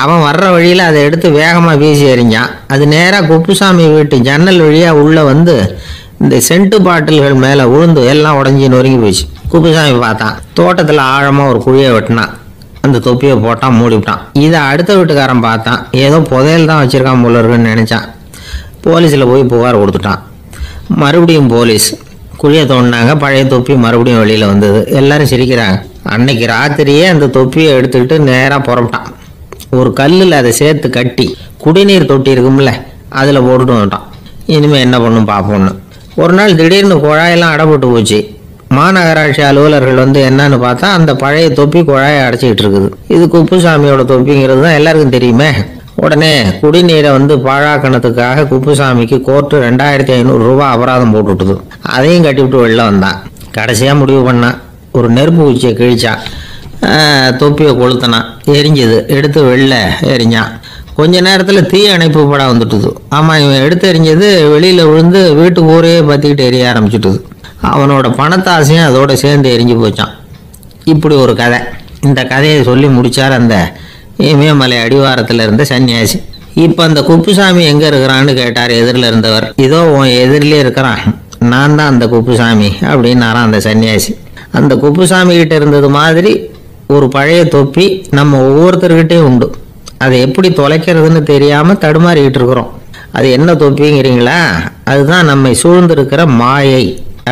அவன் வர்ற வழியில் அதை எடுத்து வேகமாக வீசி எறிஞ்சான். அது நேராக குப்புசாமி வீட்டு ஜன்னல் வழியாக உள்ளே இந்த சென்ட்டு பாட்டில்கள் மேலே உழுந்து எல்லாம் உடஞ்சி நொறுங்கி போச்சு. குப்புசாமி பார்த்தான். தோட்டத்தில் ஆழமாக ஒரு குழியை வெட்டினான். அந்த தொப்பியை போட்டான், மூடிவிட்டான். இதை அடுத்த வீட்டுக்காரன் பார்த்தான். ஏதோ புதையல் தான் வச்சுருக்கான் போல இருக்குன்னு நினச்சான். போலீஸில் போய் புகார் கொடுத்துட்டான். மறுபடியும் போலீஸ் குழியை தோண்டினாங்க. பழைய தொப்பி மறுபடியும் வெளியில் வந்தது. எல்லாரும் சிரிக்கிறாங்க. அன்னைக்கு ராத்திரியே அந்த தொப்பியை எடுத்துக்கிட்டு நேராக புறப்பட்டான். ஒரு கல்லில் அதை சேர்த்து கட்டி குடிநீர் தொட்டி இருக்கும்ல, அதில் போட்டுட்டு வந்துட்டான். இனிமேல் என்ன பண்ணும் பார்ப்போன்னு. ஒரு நாள் திடீர்னு குழாயெல்லாம் அடைப்பட்டு போச்சு. மாநகராட்சி அலுவலர்கள் என்னன்னு பார்த்தா அந்த பழைய தொப்பி குழாயை அடைச்சிக்கிட்டு இருக்குது. இது குப்புசாமியோட தொப்பிங்கிறது தான் எல்லாருக்கும் தெரியுமே. உடனே குடிநீரை பாழாக்கணத்துக்காக குப்புசாமிக்கு கோர்ட்டு 2500 ரூபா அபராதம் போட்டுவிட்டுது. அதையும் கட்டிவிட்டு வெளில வந்தான். கடைசியாக முடிவு பண்ணான். ஒரு நெருப்பு குச்சியை கிழிச்சான். தொப்பியை கொளுத்தினான். எரிஞ்சது. எடுத்து வெளில எரிஞ்சான். கொஞ்ச நேரத்தில் தீ அணைப்பு படம் வந்துட்டுது. ஆமாம், இவன் எடுத்து எரிஞ்சது வெளியில் விழுந்து வீட்டுக்கு ஊரே பற்றிக்கிட்டு எரிய ஆரம்பிச்சுட்டுது. அவனோட பணத்தாசையும் அதோடு சேர்ந்து எரிஞ்சு போச்சான். இப்படி ஒரு கதை. இந்த கதையை சொல்லி முடித்தார் அந்த இமயமலை அடிவாரத்தில் இருந்த சன்னியாசி. இப்போ அந்த குப்புசாமி எங்கே இருக்கிறான்னு கேட்டார் எதிரில் இருந்தவர். இதோ உன் எதிரிலே இருக்கிறான், நான் தான் அந்த குப்புசாமி அப்படின்னாரான் அந்த சன்னியாசி. அந்த குப்புசாமி கிட்ட இருந்தது மாதிரி ஒரு பழைய தொப்பி நம்ம ஒவ்வொருத்தர்கிட்டையும் உண்டு. அதை எப்படி தொலைக்கிறதுன்னு தெரியாமல் தடுமாறிக்கிட்டு இருக்கிறோம். அது என்ன தொப்பிங்கிறீங்களா? அதுதான் நம்மை சூழ்ந்திருக்கிற மாயை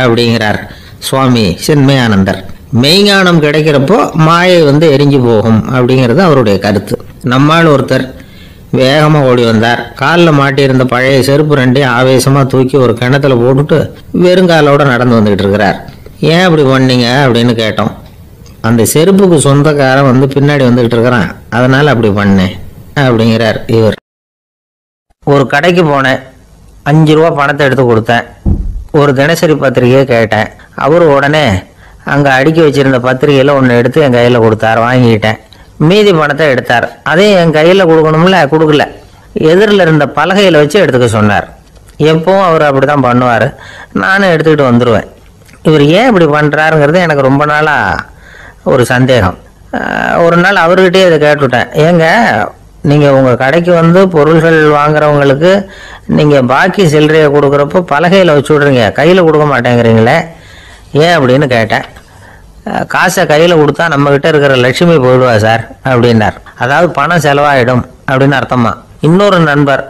அப்படிங்கிறார் சுவாமி சின்மயானந்தர். மெய்ஞானம் கிடைக்கிறப்போ மாயை எரிஞ்சு போகும் அப்படிங்கிறது அவருடைய கருத்து. நம்மால் ஒருத்தர் வேகமாக ஓடி வந்தார். காலில் மாட்டியிருந்த பழைய செருப்பு ரெண்டையும் ஆவேசமாக தூக்கி ஒரு கிணத்துல போட்டுட்டு வெறுங்காலோடு நடந்து வந்துக்கிட்டு இருக்கிறார். ஏன் அப்படி பண்ணீங்க அப்படின்னு கேட்டோம். அந்த செருப்புக்கு சொந்தக்காரன் வந்து பின்னாடி வந்துக்கிட்டு இருக்கிறான், அதனால் அப்படி பண்ணேன் அப்படிங்கிறார் இவர். ஒரு கடைக்கு போனேன், 5 ரூபா பணத்தை எடுத்து கொடுத்தேன். ஒரு தினசரி பத்திரிகையை கேட்டேன். அவர் உடனே அங்கே அடுக்கி வச்சுருந்த பத்திரிகையில் ஒன்று எடுத்து என் கையில் கொடுத்தார். வாங்கிக்கிட்டேன். மீதி பணத்தை எடுத்தார். அதையும் என் கையில் கொடுக்கணும்ல, கொடுக்கல. எதிரில் இருந்த பலகையில் வச்சு எடுத்துக்க சொன்னார். எப்பவும் அவர் அப்படி தான் பண்ணுவார். நானும் எடுத்துக்கிட்டு வந்துடுவேன். இவர் ஏன் இப்படி பண்ணுறாருங்கிறது எனக்கு ரொம்ப நாளாக ஒரு சந்தேகம். ஒரு நாள் அவர்கிட்டே இதை கேட்டுவிட்டேன். ஏங்க, நீங்கள் உங்கள் கடைக்கு வந்து பொருள்கள் வாங்குறவங்களுக்கு நீங்கள் பாக்கி சில்லறையை கொடுக்குறப்போ பலகையில் வச்சு விட்றீங்க, கையில் கொடுக்க மாட்டேங்கிறீங்களே, ஏன் அப்படின்னு கேட்டேன். காசை கையில் கொடுத்தா நம்மக்கிட்ட இருக்கிற லட்சுமி போயிடுவா சார் அப்படின்னார். அதாவது பணம் செலவாயிடும் அப்படின்னு அர்த்தமா. இன்னொரு நண்பர்,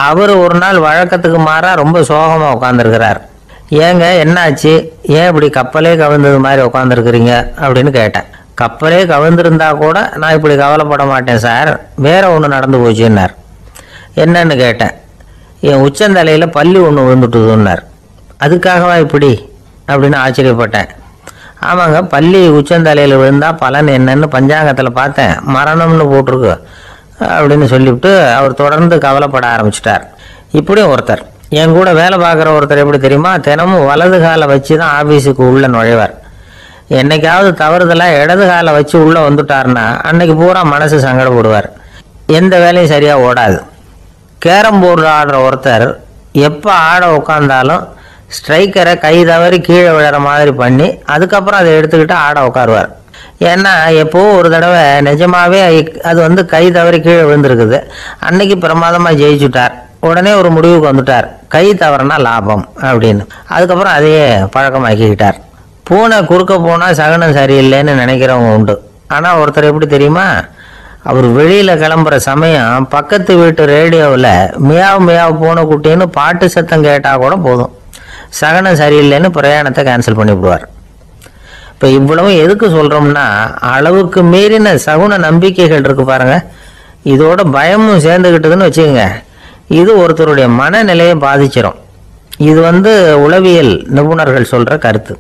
அவர் ஒரு நாள் வழக்கத்துக்கு மாறா ரொம்ப சோகமாக உட்காந்துருக்கிறார். ஏங்க என்னாச்சு, ஏன் இப்படி கப்பலே கவிழ்ந்தது மாதிரி உட்காந்துருக்குறீங்க அப்படின்னு கேட்டேன். கப்பலே கவிழ்ந்திருந்தா கூட நான் இப்படி கவலைப்பட மாட்டேன் சார், வேற ஒன்று நடந்து போச்சுன்னார். என்னன்னு கேட்டேன். என் உச்சந்தலையில் பல்லி ஒன்று விழுந்துட்டுதுன்னார். அதுக்காகவா இப்படி அப்படின்னு ஆச்சரியப்பட்டேன். ஆமாங்க, பல்லி உச்சந்தலையில் விழுந்தால் பலன் என்னன்னு பஞ்சாங்கத்தில் பார்த்தேன், மரணம்னு போட்டிருக்கு அப்படின்னு சொல்லிவிட்டு அவர் தொடர்ந்து கவலைப்பட ஆரம்பிச்சிட்டார். இப்படியும் ஒருத்தர், என் கூட வேலை பார்க்குற ஒருத்தர் எப்படி தெரியுமா, தினமும் வலது காலை வச்சு தான் ஆஃபீஸுக்கு உள்ளே நுழைவார். என்னைக்காவது தவறுதலாக இடது காலை வச்சு உள்ளே வந்துட்டார்னா அன்னைக்கு பூரா மனசு சங்கடப்படுவார். எந்த வேலையும் சரியாக ஓடாது. கேரம் போர்டு ஆடுற ஒருத்தர் எப்போ ஆட உட்காந்தாலும் ஸ்ட்ரைக்கரை கை தவறி கீழே விழுற மாதிரி பண்ணி அதுக்கப்புறம் அதை எடுத்துக்கிட்டு ஆட உட்காருவார். ஏன்னா எப்போவும் ஒரு தடவை நிஜமாகவே அது வந்து கை தவறி கீழே விழுந்துருக்குது. அன்னைக்கு பிரமாதமாக ஜெயிச்சுட்டார். உடனே ஒரு முடிவுக்கு வந்துட்டார், கை தவறுனா லாபம் அப்படின்னு. அதுக்கப்புறம் அதையே பழக்கமாக்கிக்கிட்டார். பூனை குறுக்க போனால் சகனம் சரியில்லைன்னு நினைக்கிறவங்க உண்டு. ஆனால் ஒருத்தர் எப்படி தெரியுமா, அவர் வெளியில் கிளம்புற சமயம் பக்கத்து வீட்டு ரேடியோவில் மியாவ் மியாவ் பூனை குட்டின்னு பாட்டு சத்தம் கேட்டால் கூட போதும், சகனம் சரியில்லைன்னு பிரயாணத்தை கேன்சல் பண்ணிவிடுவார். இப்போ இவ்வளவு எதுக்கு சொல்கிறோம்னா, அளவுக்கு மீறின சகுன நம்பிக்கைகள் இருக்கு பாருங்க, இதோட பயமும் சேர்ந்துக்கிட்டதுன்னு வச்சுக்கோங்க, இது ஒருத்தருடைய மனநிலையை பாதிச்சிடும். இது வந்து உளவியல் நிபுணர்கள் சொல்கிற கருத்து.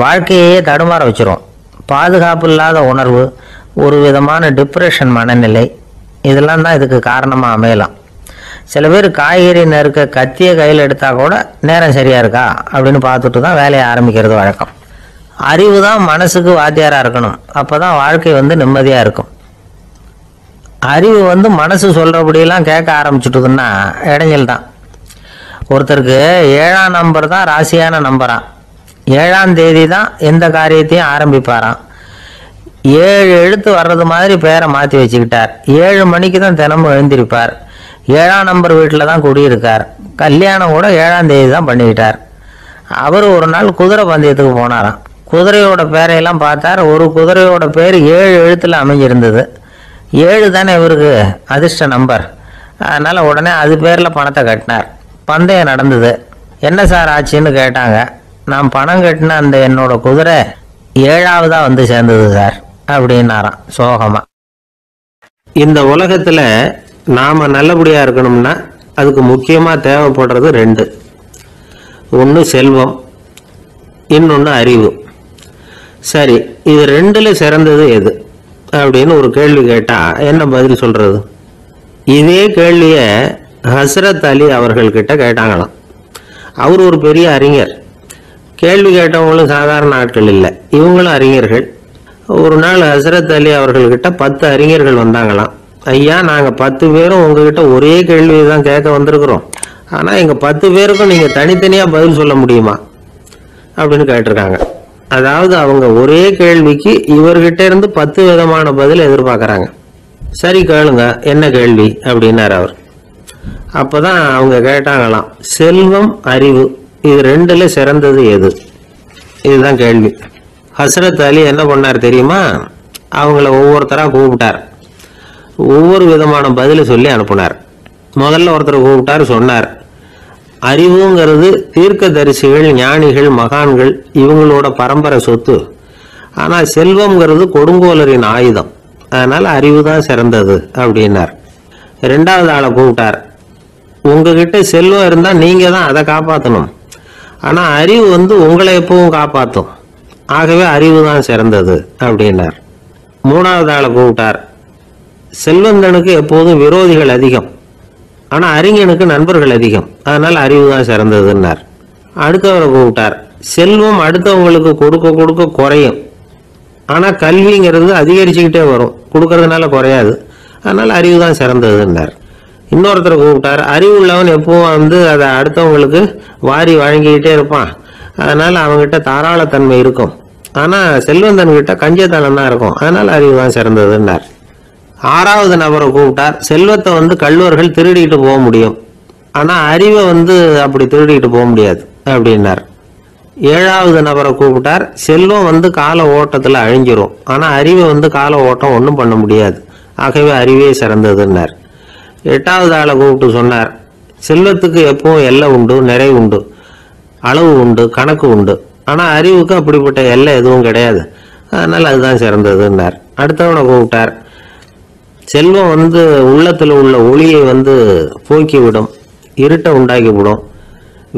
வாழ்க்கையே தடுமாற வச்சிரும். பாதுகாப்பு இல்லாத உணர்வு, ஒரு விதமான டிப்ரெஷன் மனநிலை, இதெல்லாம் தான் இதுக்கு காரணமாக அமையலாம். சில பேர் காய்கறி நறுக்க கத்தியை கையில் எடுத்தால் கூட நேரம் சரியாக இருக்கா அப்படின்னு பார்த்துட்டு தான் வேலையை ஆரம்பிக்கிறது வழக்கம். அறிவு தான் மனசுக்கு வாத்தியாராக இருக்கணும், அப்போ தான் வாழ்க்கை வந்து நிம்மதியாக இருக்கும். அறிவு வந்து மனசு சொல்கிறபடியெல்லாம் கேட்க ஆரம்பிச்சுட்டுதுன்னா இடைஞ்சல் தான். ஒருத்தருக்கு 7ஆம் நம்பர் தான் ராசியான நம்பரான். 7ஆம் தேதி தான் எந்த காரியத்தையும் ஆரம்பிப்பாராம். 7 எழுத்து வர்றது மாதிரி பேரை மாற்றி வச்சுக்கிட்டார். 7 மணிக்கு தான் தினமும் எழுந்திருப்பார். 7ஆம் நம்பர் வீட்டில் தான் குடியிருக்கார். கல்யாணம் கூட 7ஆம் தேதி தான் பண்ணிக்கிட்டார். அவர் ஒரு நாள் குதிரை பந்தயத்துக்கு போனாராம். குதிரையோட பேரையெல்லாம் பார்த்தார். ஒரு குதிரையோட பேர் 7 எழுத்தில் அமைஞ்சிருந்தது. 7 தானே இவருக்கு அதிர்ஷ்ட நம்பர். அதனால் உடனே அது பேரில் பணத்தை கட்டினார். பந்தயம் நடந்தது. என்ன சார் ஆச்சுன்னு கேட்டாங்க. நான் பணம் கட்டின அந்த என்னோட குதிரை 7ஆவதாக வந்து சேர்ந்தது சார் அப்படின்னாராம் சோகமாக. இந்த உலகத்தில் நாம் நல்லபடியாக இருக்கணும்னா அதுக்கு முக்கியமாக தேவைப்படுறது 2. ஒன்று செல்வம், இன்னொன்று அறிவு. சரி, இது 2ல் சிறந்தது எது அப்படின்னு ஒரு கேள்வி கேட்டால் என்ன பதில் சொல்கிறது? இதே கேள்வியை ஹஸ்ரத் அலி அவர்கள்கிட்ட கேட்டாங்களாம். அவர் ஒரு பெரிய அறிஞர். கேள்வி கேட்டவங்களும் சாதாரண ஆட்கள் இல்லை, இவங்களும் அறிஞர்கள். ஒரு நாள் ஹஸ்ரத் அலி அவர்கள்கிட்ட 10 அறிஞர்கள் வந்தாங்களாம். ஐயா, நாங்கள் 10 பேரும் உங்ககிட்ட ஒரே கேள்வியை தான் கேட்க வந்திருக்கிறோம், ஆனால் எங்கள் 10 பேருக்கும் நீங்கள் தனித்தனியாக பதில் சொல்ல முடியுமா அப்படின்னு கேட்டிருக்காங்க. அதாவது அவங்க ஒரே கேள்விக்கு இவர்கிட்ட இருந்து 10 விதமான பதில் எதிர்பார்க்குறாங்க. சரி கேளுங்க, என்ன கேள்வி அப்படின்னார் அவர். அப்போதான் அவங்க கேட்டாங்களாம், செல்வம் அறிவு இது 2ல் சிறந்தது எது? இதுதான் கேள்வி. ஹஸ்ரத் அலி என்ன பண்ணார் தெரியுமா? அவங்கள ஒவ்வொருத்தராக கூப்பிட்டார். ஒவ்வொரு விதமான பதிலை சொல்லி அனுப்புனார். முதல்ல ஒருத்தரை கூப்பிட்டார். சொன்னார், அறிவுங்கிறது தீர்க்கதரிசிகள், ஞானிகள், மகான்கள் இவங்களோட பரம்பரை சொத்து. ஆனால் செல்வம்ங்கிறது கொடுங்கோலரின் ஆயுதம். அதனால் அறிவு தான் சிறந்தது அப்படின்னார். ரெண்டாவது ஆளை கூப்பிட்டார். உங்ககிட்ட செல்வம் இருந்தால் நீங்கள் தான் அதை காப்பாற்றணும், ஆனால் அறிவு உங்களை எப்பவும் காப்பாற்றும், ஆகவே அறிவு தான் சிறந்தது அப்படின்னார். மூணாவது ஆளை கூப்பிட்டார். செல்வந்தனுக்கு எப்போதும் விரோதிகள் அதிகம், ஆனால் அறிஞனுக்கு நண்பர்கள் அதிகம், அதனால் அறிவு தான் சிறந்ததுன்னார். அடுத்தவரை கூப்பிட்டார். செல்வம் அடுத்தவங்களுக்கு கொடுக்க கொடுக்க குறையும், ஆனால் கல்விங்கிறது அதிகரிச்சுக்கிட்டே வரும், கொடுக்கறதுனால குறையாது, அதனால் அறிவு தான் சிறந்ததுன்னார். இன்னொருத்தரை கூப்பிட்டார். அறிவு உள்ளவன் எப்பவும் அதை அடுத்தவங்களுக்கு வாரி வழங்கிக்கிட்டே இருப்பான், அதனால் அவங்ககிட்ட தாராளத்தன்மை இருக்கும், ஆனால் செல்வந்தன்கிட்ட கஞ்சத்தனம் தான் இருக்கும், அதனால் அறிவு தான் சிறந்ததுன்னார். ஆறாவது நபரை கூப்பிட்டார். செல்வத்தை கள்வர்கள் திருடிட்டு போக முடியும், ஆனால் அறிவை அப்படி திருடிட்டு போக முடியாது அப்படின்னார். ஏழாவது நபரை கூப்பிட்டார். செல்வம் கால ஓட்டத்தில் அழிஞ்சிரும், ஆனால் அறிவை கால ஓட்டம் ஒன்றும் பண்ண முடியாது, ஆகவே அறிவே சிறந்ததுன்னார். எட்டாவது ஆளை கூப்பிட்டு சொன்னார். செல்வத்துக்கு எப்பவும் எல்லை உண்டு, நிறைவு உண்டு, அளவு உண்டு, கணக்கு உண்டு, ஆனால் அறிவுக்கு அப்படிப்பட்ட எல்லை எதுவும் கிடையாது, அதனால் அதுதான் சிறந்ததுன்னார். அடுத்தவனை கூப்பிட்டார். செல்வம் உள்ளத்தில் உள்ள ஒளியை போக்கிவிடும், இருட்டை உண்டாக்கிவிடும்,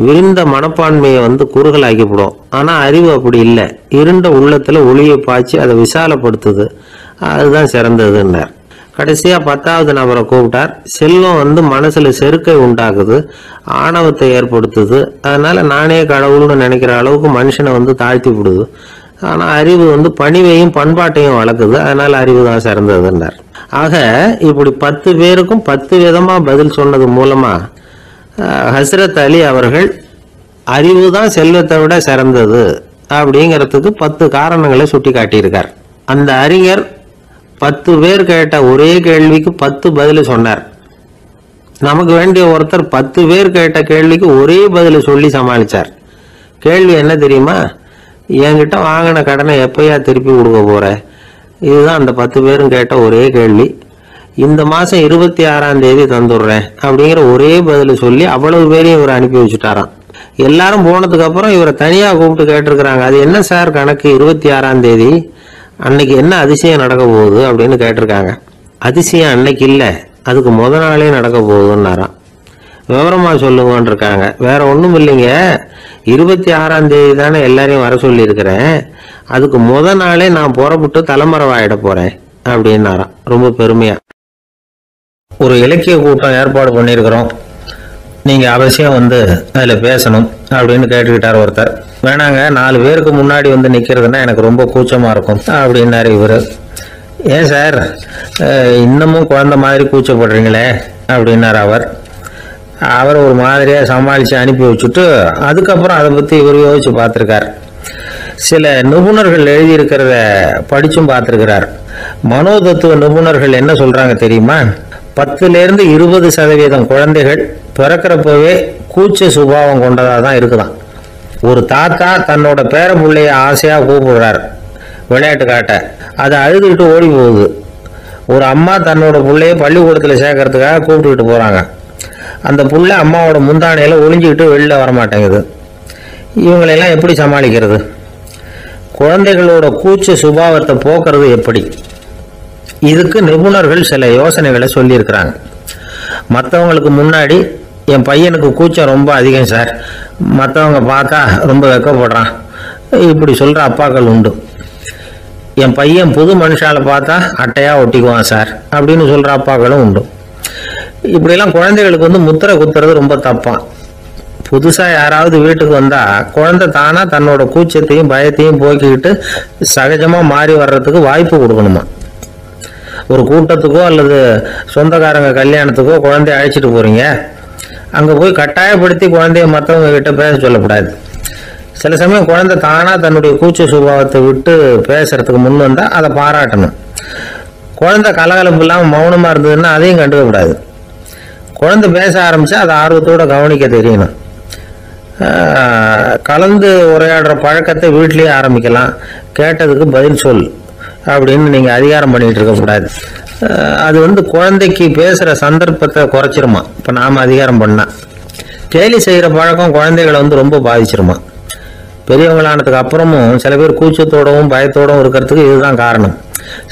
விரிந்த மனப்பான்மையை குறுகலாக்கிவிடும், ஆனால் அறிவு அப்படி இல்லை, இருண்ட உள்ளத்தில் ஒளியை பாய்ச்சி அதை விசாலப்படுத்துது, அதுதான் சிறந்ததுன்னார். கடைசியாக 10வது நபரை கூப்பிட்டார். செல்வம் மனசில் செருக்கை உண்டாக்குது, ஆணவத்தை ஏற்படுத்துது, அதனால் நானே கடவுள்னு நினைக்கிற அளவுக்கு மனுஷனை தாழ்த்தி விடுது, ஆனால் அறிவு பணிவையும் பண்பாட்டையும் வளர்க்குது, அதனால் அறிவு தான் சிறந்ததுன்னார். ஆக இப்படி 10 பேருக்கும் 10 விதமாக பதில் சொன்னது மூலமாக ஹஸ்ரத் அலி அவர்கள் அறிவு தான் செல்வத்தை விட சிறந்தது அப்படிங்கிறதுக்கு 10 காரணங்களை சுட்டி காட்டியிருக்கார். அந்த அறிஞர் 10 பேர் கேட்ட ஒரே கேள்விக்கு 10 பதில் சொன்னார். நமக்கு வேண்டிய ஒருத்தர் 10 பேர் கேட்ட கேள்விக்கு ஒரே பதில் சொல்லி சமாளித்தார். கேள்வி என்ன தெரியுமா? என்கிட்ட வாங்கின கடனை எப்பயா திருப்பி கொடுக்க போற? இதுதான் அந்த 10 பேரும் கேட்ட ஒரே கேள்வி. இந்த மாதம் 26ஆம் தேதி தந்துடுறேன் அப்படிங்கிற ஒரே பதில் சொல்லி அவ்வளவு பேரையும் இவர் அனுப்பி வச்சுட்டாராம். எல்லாரும் போனதுக்கு அப்புறம் இவரை தனியாக கூப்பிட்டு கேட்டிருக்கிறாங்க. அது என்ன சார் கணக்கு, 26ஆம் தேதி அன்னைக்கு என்ன அதிசயம் நடக்க போகுது அப்படின்னு கேட்டிருக்காங்க. அதிசயம் அன்னைக்கு இல்லை, அதுக்கு முத நாளே நடக்க போகுதுன்னாராம். விவரமாக சொல்லுங்கன்னு இருக்காங்க. வேற ஒன்றும் இல்லைங்க, 26ஆம் தேதி தானே எல்லாரையும் வர சொல்லியிருக்கிறேன், அதுக்கு முத நாளே நான் புறப்பட்டு தலைமறைவாயிட போகிறேன் அப்படின்னாராம். ரொம்ப பெருமையாக. ஒரு இலக்கிய கூட்டம் ஏற்பாடு பண்ணியிருக்கிறோம், நீங்கள் அவசியம் அதில் பேசணும் அப்படின்னு கேட்டுக்கிட்டார் ஒருத்தர். வேணாங்க, 4 பேருக்கு முன்னாடி நிற்கிறதுனா எனக்கு ரொம்ப கூச்சமாக இருக்கும் அப்படின்னாரு இவர். ஏன் சார் இன்னமும் குழந்தை மாதிரி கூச்சப்படுறீங்களே அப்படின்னார் அவர். அவர் ஒரு மாதிரியாக சமாளித்து அனுப்பி வச்சுட்டு அதுக்கப்புறம் அதை பற்றி இவர் யோசிச்சு பார்த்துருக்கார். சில நிபுணர்கள் எழுதியிருக்கிறத படிச்சும் பார்த்துருக்கிறார். மனோதத்துவ நிபுணர்கள் என்ன சொல்கிறாங்க தெரியுமா? 10லேருந்து 20% குழந்தைகள் பிறக்கிறப்பவே கூச்ச சுபாவம் கொண்டதாக தான் இருக்குதான். ஒரு தாத்தா தன்னோட பேர பிள்ளைய ஆசையாக கூப்பிடுறார் விளையாட்டு காட்ட, அதை அழுதுகிட்டு ஓடி போகுது. ஒரு அம்மா தன்னோட பிள்ளைய பள்ளிக்கூடத்தில் சேர்க்கறதுக்காக கூப்பிட்டுக்கிட்டு போகிறாங்க. அந்த புள்ள அம்மாவோட முந்தானையில் ஒளிஞ்சிக்கிட்டு வெளில வரமாட்டேங்குது. இவங்களெல்லாம் எப்படி சமாளிக்கிறது? குழந்தைகளோட கூச்ச சுபாவத்தை போக்குறது எப்படி? இதுக்கு நிபுணர்கள் சில யோசனைகளை சொல்லியிருக்கிறாங்க. மற்றவங்களுக்கு முன்னாடி என் பையனுக்கு கூச்சம் ரொம்ப அதிகம் சார், மற்றவங்க பார்த்தா ரொம்ப வெக்கப்படுறான், இப்படி சொல்கிற அப்பாக்கள் உண்டு. என் பையன் புது மனுஷால பார்த்தா அட்டையாக ஒட்டிக்குவான் சார் அப்படின்னு சொல்கிற அப்பாக்களும் உண்டு. இப்படிலாம் குழந்தைகளுக்கு முத்திரை குத்துறது ரொம்ப தப்பான். புதுசாக யாராவது வீட்டுக்கு வந்தால் குழந்தை தானாக தன்னோட கூச்சத்தையும் பயத்தையும் போக்கிக்கிட்டு சகஜமாக மாறி வர்றதுக்கு வாய்ப்பு கொடுக்கணுமா. ஒரு கூட்டத்துக்கோ அல்லது சொந்தக்காரங்க கல்யாணத்துக்கோ குழந்தைய அழைச்சிட்டு போகிறீங்க, அங்கே போய் கட்டாயப்படுத்தி குழந்தைய மற்றவங்க கிட்ட பேச சொல்லக்கூடாது. சில சமயம் குழந்தை தானாக தன்னுடைய கூச்ச சுபாவத்தை விட்டு பேசுறதுக்கு முன் வந்தால் அதை பாராட்டணும். குழந்தை கலகலப்பு இல்லாமல் மௌனமாக இருந்ததுன்னா அதையும் கண்டுக்கக்கூடாது. குழந்தை பேச ஆரம்பித்தா அதை ஆர்வத்தோடு கவனிக்க தெரியணும். கலந்து உரையாடுற பழக்கத்தை வீட்லேயே ஆரம்பிக்கலாம். கேட்டதுக்கு பதில் சொல் அப்படின்னு நீங்கள் அதிகாரம் பண்ணிகிட்டு இருக்கக்கூடாது. அது குழந்தைக்கு பேசுகிற சந்தர்ப்பத்தை குறைச்சிருமா. இப்போ நாம் அதிகாரம் பண்ணால் கேலி செய்கிற பழக்கம் குழந்தைகளை ரொம்ப பாதிச்சிருமா. பெரியவங்களானதுக்கு அப்புறமும் சில பேர் கூச்சத்தோடவும் பயத்தோடவும் இருக்கிறதுக்கு இதுதான் காரணம்.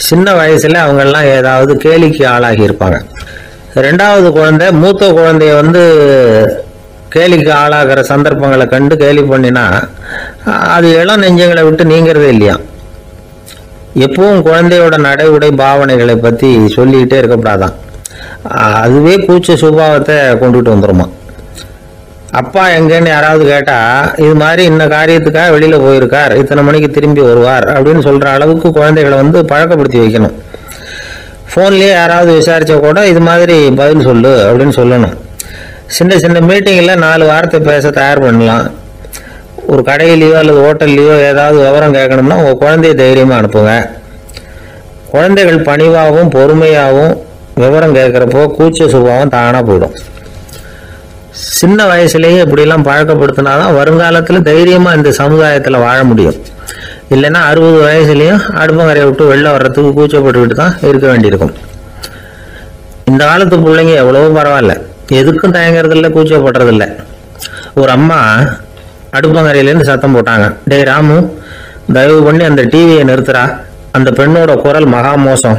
சின்ன வயசில் அவங்கெல்லாம் ஏதாவது கேலிக்கு ஆளாகி இருப்பாங்க. ரெண்டாவது குழந்தை மூத்த குழந்தைய கேலிக்கு ஆளாகிற சந்தர்ப்பங்களை கண்டு கேலி பண்ணினா அது இளம் நெஞ்சங்களை விட்டு நீங்கிறதே இல்லையா. எப்பவும் குழந்தையோட நடை உடை பாவனைகளை பற்றி சொல்லிக்கிட்டே இருக்கக்கூடாதான். அதுவே கூச்ச சுபாவத்தை கொண்டுட்டு வந்துருமா. அப்பா எங்கன்னு யாராவது கேட்டால் இது மாதிரி இன்ன காரியத்துக்காக வெளியில் போயிருக்கார், இத்தனை மணிக்கு திரும்பி வருவார் அப்படின்னு சொல்கிற அளவுக்கு குழந்தைகளை பழக்கப்படுத்தி வைக்கணும். ஃபோன்லேயே யாராவது விசாரித்தா கூட இது மாதிரி பதில் சொல்லு அப்படின்னு சொல்லணும். சின்ன சின்ன மீட்டிங்கில் 4 வார்த்தை பேச தயார் பண்ணலாம். ஒரு கடையிலையோ அல்லது ஹோட்டல்லையோ ஏதாவது விவரம் கேட்கணும்னா உங்கள் குழந்தைய தைரியமாக அனுப்புங்க. குழந்தைகள் பணிவாகவும் பொறுமையாகவும் விவரம் கேட்குறப்போ கூச்ச சுபாவம் தானாக போயிடும். சின்ன வயசுலேயே இப்படிலாம் பழக்கப்படுத்தினாதான் வருங்காலத்தில் தைரியமாக இந்த சமுதாயத்தில் வாழ முடியும். இல்லைன்னா 60 வயசுலேயும் அடுப்பங்கரையை விட்டு வெளில வர்றதுக்கு கூச்சப்பட்டுக்கிட்டு தான் இருக்க வேண்டியிருக்கும். இந்த காலத்து பிள்ளைங்க எவ்வளவோ பரவாயில்ல, எதுக்கும் தயங்குறதில்ல, கூச்சப்படுறதில்ல. ஒரு அம்மா அடுப்பங்கரையிலேருந்து சத்தம் போட்டாங்க, டேய் ராமு, தயவு பண்ணி அந்த டிவியை நிறுத்துறா, அந்த பெண்ணோட குரல் மகா மோசம்,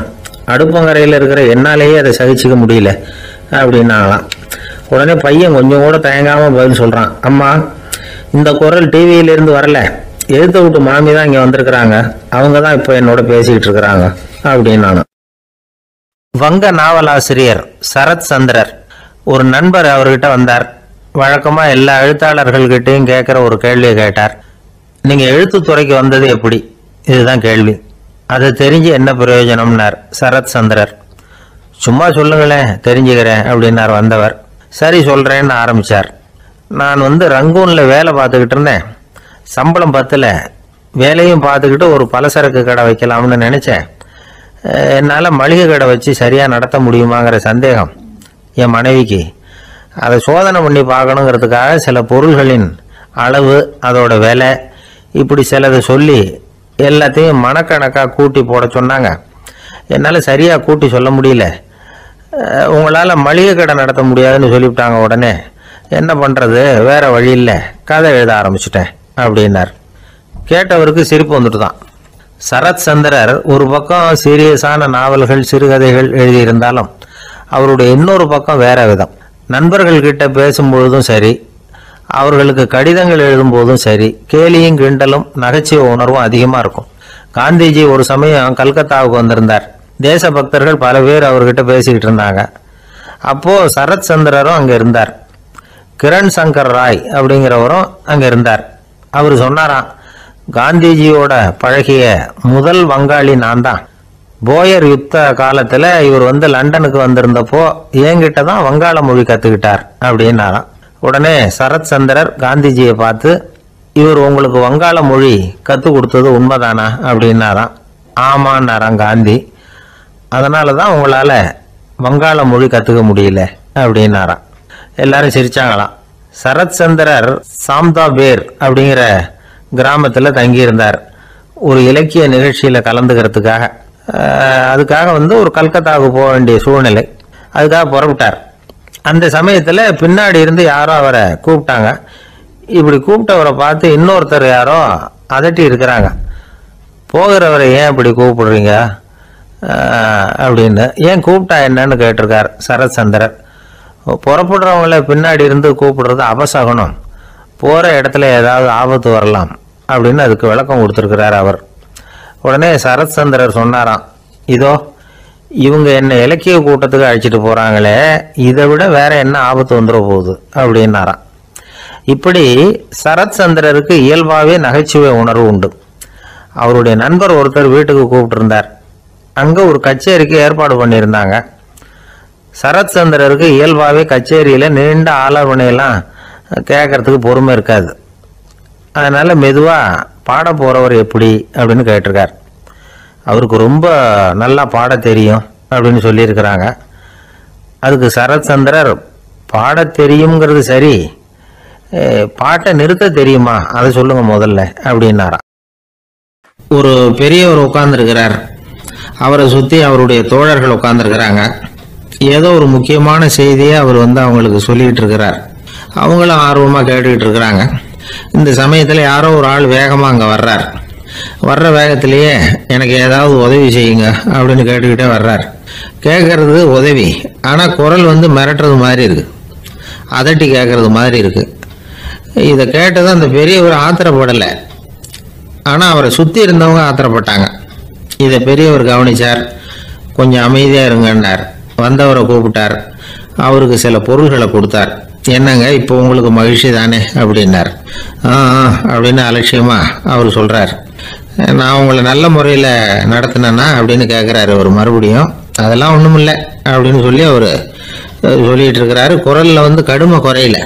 அடுப்பங்கரையில் இருக்கிற என்னாலேயே அதை சகிச்சிக்க முடியல அப்படின்னாங்களாம். உடனே பையன் கொஞ்சம் கூட தயங்காமல் பதில் சொல்கிறான், அம்மா இந்த குரல் டிவியிலேருந்து வரல, எழுத்த விட்டு மாமி தான் இங்கே வந்திருக்கிறாங்க, அவங்க தான் இப்போ என்னோட பேசிக்கிட்டு இருக்கிறாங்க அப்படின்னு. வங்க நாவலாசிரியர் சரத் சந்திரர் ஒரு நண்பர் அவர்கிட்ட வந்தார். வழக்கமாக எல்லா எழுத்தாளர்கள்கிட்டையும் கேட்குற ஒரு கேள்வியை கேட்டார். நீங்கள் எழுத்துத்துறைக்கு வந்தது எப்படி? இதுதான் கேள்வி. அதை தெரிஞ்சு என்ன பிரயோஜனம்னார் சரத் சந்திரர். சும்மா சொல்லுங்களேன், தெரிஞ்சுக்கிறேன் அப்படின்னார் வந்தவர். சரி சொல்கிறேன்னு ஆரம்பித்தார். நான் ரங்கூனில் வேலை பார்த்துக்கிட்டு இருந்தேன். சம்பளம் பத்தல, வேலையும் பார்த்துக்கிட்டு ஒரு பலசரக்கு கடை வைக்கலாம்னு நினச்சேன். என்னால் மளிகை கடை வச்சு சரியாக நடத்த முடியுமாங்கிற சந்தேகம் என் மனைவிக்கு. அதை சோதனை பண்ணி பார்க்கணுங்கிறதுக்காக சில பொருள்களின் அளவு, அதோட விலை, இப்படி சிலதை சொல்லி எல்லாத்தையும் மனக்கணக்காக கூட்டி போட சொன்னாங்க. என்னால் சரியாக கூட்டி சொல்ல முடியல. உங்களால் மளிகை கடை நடத்த முடியாதுன்னு சொல்லிவிட்டாங்க. உடனே என்ன பண்ணுறது, வேறு வழி இல்லை, கதை எழுத ஆரம்பிச்சிட்டேன் அப்படின்னார். கேட்டவருக்கு சிரிப்பு வந்துட்டு தான். சரத் சந்திரர் ஒரு பக்கம் சீரியஸான நாவல்கள், சிறுகதைகள் எழுதியிருந்தாலும் அவருடைய இன்னொரு பக்கம் வேற விதம். நண்பர்கள்கிட்ட பேசும்பொழுதும் சரி, அவர்களுக்கு கடிதங்கள் எழுதும்போதும் சரி, கேலியும் கிண்டலும் நகைச்சுவை உணர்வும் அதிகமாக இருக்கும். காந்திஜி ஒரு சமயம் கல்கத்தாவுக்கு வந்திருந்தார். தேசபக்தர்கள் பல பேர் அவர்கிட்ட பேசிக்கிட்டு இருந்தாங்க. அப்போது சரத் சந்திரரும் அங்கே இருந்தார். கிரண் சங்கர் ராய் அப்படிங்கிறவரும் அங்கே இருந்தார். அவர் சொன்னாராம், காந்திஜியோட பழகிய முதல் வங்காளி நான் தான். போயர் யுத்த காலத்தில் இவர் லண்டனுக்கு வந்திருந்தப்போ என்கிட்ட தான் வங்காள மொழி கற்றுக்கிட்டார் அப்படின்னாராம். உடனே சரத் சந்திரர் காந்திஜியை பார்த்து, இவர் உங்களுக்கு வங்காள மொழி கற்றுக் கொடுத்தது உண்மைதானா அப்படின்னாராம். ஆமான்னாராம் காந்தி. அதனால தான் உங்களால் வங்காள மொழி கற்றுக்க முடியல அப்படின்னாராம். எல்லாரும் சிரிச்சாங்களாம். சரத் சந்திரர் சாம்தாபேர் அப்படிங்கிற கிராமத்தில் தங்கியிருந்தார் ஒரு இலக்கிய நிகழ்ச்சியில் கலந்துக்கிறதுக்காக. அதுக்காக ஒரு கல்கத்தாவுக்கு போக வேண்டிய சூழ்நிலை. அதுக்காக புறப்பட்டார். அந்த சமயத்தில் பின்னாடி இருந்து யாரோ அவரை கூப்பிட்டாங்க. இப்படி கூப்பிட்டவரை பார்த்து இன்னொருத்தர் யாரோ அதட்டி இருக்கிறாங்க. போகிறவரை ஏன் இப்படி கூப்பிடுறீங்க அப்படின்னு. ஏன் கூப்பிட்டா என்னன்னு கேட்டிருக்கார் சரத் சந்திரர். புறப்படுறவங்கள பின்னாடி இருந்து கூப்பிடுறது அபசகுனம், போகிற இடத்துல ஏதாவது ஆபத்து வரலாம் அப்படின்னு அதுக்கு விளக்கம் கொடுத்துருக்கிறார் அவர். உடனே சரத் சந்திரர் சொன்னாராம், இதோ இவங்க என்ன இலக்கிய கூட்டத்துக்கு அழைச்சிட்டு போகிறாங்களே, இதை விட வேற என்ன ஆபத்து வந்துட போகுது அப்படின்னாராம். இப்படி சரத் சந்திரருக்கு இயல்பாகவே நகைச்சுவை உணர்வு உண்டு. அவருடைய நண்பர் ஒருத்தர் வீட்டுக்கு கூப்பிட்டுருந்தார். அங்கே ஒரு கச்சேரிக்கு ஏற்பாடு பண்ணியிருந்தாங்க. சரத் சந்திரருக்கு இயல்பாகவே கச்சேரியில் நீண்ட ஆலோசனையெல்லாம் கேட்கறதுக்கு பொறுமை இருக்காது. அதனால் மெதுவாக பாட போகிறவர் எப்படி அப்படின்னு கேட்டிருக்கார். அவருக்கு ரொம்ப நல்லா பாட தெரியும் அப்படின்னு சொல்லியிருக்கிறாங்க. அதுக்கு சரத் சந்திரர், பாட தெரியுங்கிறது சரி, பாட்டை நிறுத்த தெரியுமா அதை சொல்லுங்க முதல்ல அப்படின்னாராம். ஒரு பெரியவர் உட்கார்ந்துருக்கிறார். அவரை சுற்றி அவருடைய தோழர்கள் உட்கார்ந்துருக்கிறாங்க. ஏதோ ஒரு முக்கியமான செய்தியை அவர் அவங்களுக்கு சொல்லிகிட்டு இருக்கிறார். அவங்களும் ஆர்வமாக கேட்டுக்கிட்டு இருக்கிறாங்க. இந்த சமயத்தில் யாரோ ஒரு ஆள் வேகமாக அங்கே வர்றார். வர்ற வேகத்திலேயே எனக்கு ஏதாவது உதவி செய்யுங்க அப்படின்னு கேட்டுக்கிட்டே வர்றார். கேட்கறது உதவி, ஆனால் குரல் வந்து மிரட்டுறது மாதிரி இருக்கு, அதட்டி கேட்கறது மாதிரி இருக்கு. இதை கேட்டதும் அந்த பெரியவர் ஆத்திரப்படலை, ஆனால் அவரை சுற்றி இருந்தவங்க ஆத்திரப்பட்டாங்க. இதை பெரியவர் கவனிச்சார். கொஞ்சம் அமைதியாக இருங்கன்னார். வந்தவரை கூப்பிட்டார். அவருக்கு சில பொருள்களை கொடுத்தார். என்னங்க இப்போ உங்களுக்கு மகிழ்ச்சி தானே அப்படின்னார். அப்படின்னு அலட்சியமாக அவர் சொல்கிறார். நான் உங்களை நல்ல முறையில் நடத்தினேன்னா அப்படின்னு கேட்குறாரு அவர் மறுபடியும். அதெல்லாம் ஒன்றும் இல்லை அப்படின்னு சொல்லி அவர் சொல்லிகிட்டு இருக்கிறாரு. குரலில் வந்து கடுமை குறையில.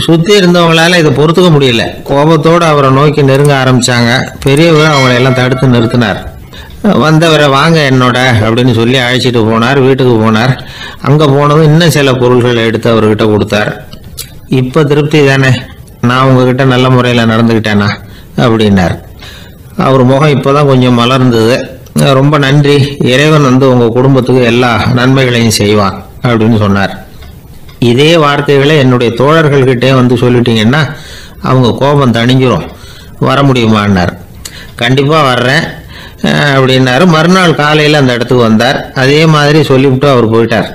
சுற்றி இருந்தவங்களால இதை பொறுத்துக்க முடியல. கோபத்தோடு அவரை நோக்கி நெருங்க ஆரம்பித்தாங்க. பெரியவர் அவங்களை எல்லாம் தடுத்து நிறுத்தினார். வந்தவரை வாங்க என்னோட அப்படின்னு சொல்லி அழைச்சிட்டு போனார். வீட்டுக்கு போனார். அங்கே போனதும் இன்னும் சில பொருள்களை எடுத்து அவர்கிட்ட கொடுத்தார். இப்போ திருப்தி தானே, நான் உங்ககிட்ட நல்ல முறையில் நடந்துக்கிட்டேனா அப்படின்னார். அவர் முகம் இப்போ தான் கொஞ்சம் மலர்ந்தது. ரொம்ப நன்றி, இறைவன் வந்து உங்கள் குடும்பத்துக்கு எல்லா நன்மைகளையும் செய்வான் அப்படின்னு சொன்னார். இதே வார்த்தைகளை என்னுடைய தோழர்கள்கிட்டே வந்து சொல்லிட்டீங்கன்னா அவங்க கோபம் தணிஞ்சிரும், வர முடியுமான்னார். கண்டிப்பாக வர்றேன் அப்படின்னாரு. மறுநாள் காலையில் அந்த இடத்துக்கு வந்தார். அதே மாதிரி சொல்லிவிட்டு அவர் போயிட்டார்.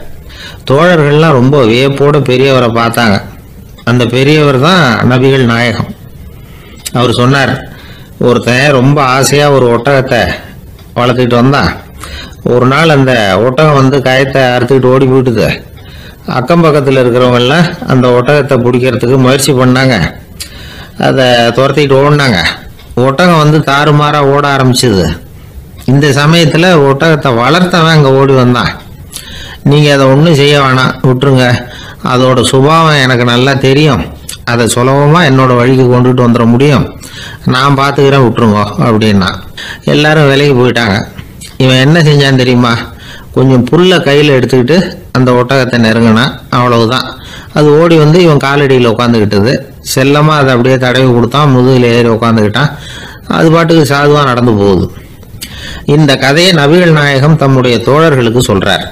தோழர்கள்லாம் ரொம்ப வியப்போடு பெரியவரை பார்த்தாங்க. அந்த பெரியவர் தான் நபிகள் நாயகம். அவர் சொன்னார், ஒருத்தன் ரொம்ப ஆசையாக ஒரு ஒட்டகத்தை வளர்த்துக்கிட்டு வந்தான். ஒரு நாள் அந்த ஒட்டகம் வந்து கயத்தை அறுத்துக்கிட்டு ஓடி போயிட்டுது. அக்கம் பக்கத்தில் இருக்கிறவங்கெல்லாம் அந்த ஒட்டகத்தை பிடிக்கிறதுக்கு முயற்சி பண்ணாங்க. அதை துரத்திக்கிட்டு ஓடினாங்க. ஒட்டகம் வந்து தாறுமாறாக ஓட ஆரம்பிச்சுது. இந்த சமயத்தில் ஒட்டகத்தை வளர்த்தவன் அங்கே ஓடி வந்தான். நீங்கள் அதை ஒன்றும் செய்ய வேணாம், விட்டுருங்க, அதோட சுபாவம் எனக்கு நல்லா தெரியும், அதை சுலபமாக என்னோட வழிக்கு கொண்டுட்டு வந்துட முடியும், நான் பார்த்துக்கிறேன், விட்டுருங்க அப்படின்னா. எல்லாரும் விலைக்கு போயிட்டாங்க. இவன் என்ன செஞ்சான்னு தெரியுமா? கொஞ்சம் புல்லை கையில் எடுத்துக்கிட்டு அந்த ஒட்டகத்தை நெருங்கினா, அவ்வளவுதான். அது ஓடி வந்து இவன் காலடியில் உட்காந்துக்கிட்டது. செல்லமாக அதை அப்படியே தடவி கொடுத்தான். முதுகில் ஏறி உட்காந்துக்கிட்டான். அது பாட்டுக்கு சாதுவாக நடந்து போகுது. இந்த கதையை நபிகள் நாயகம் தம்முடைய தோழர்களுக்கு சொல்றார்.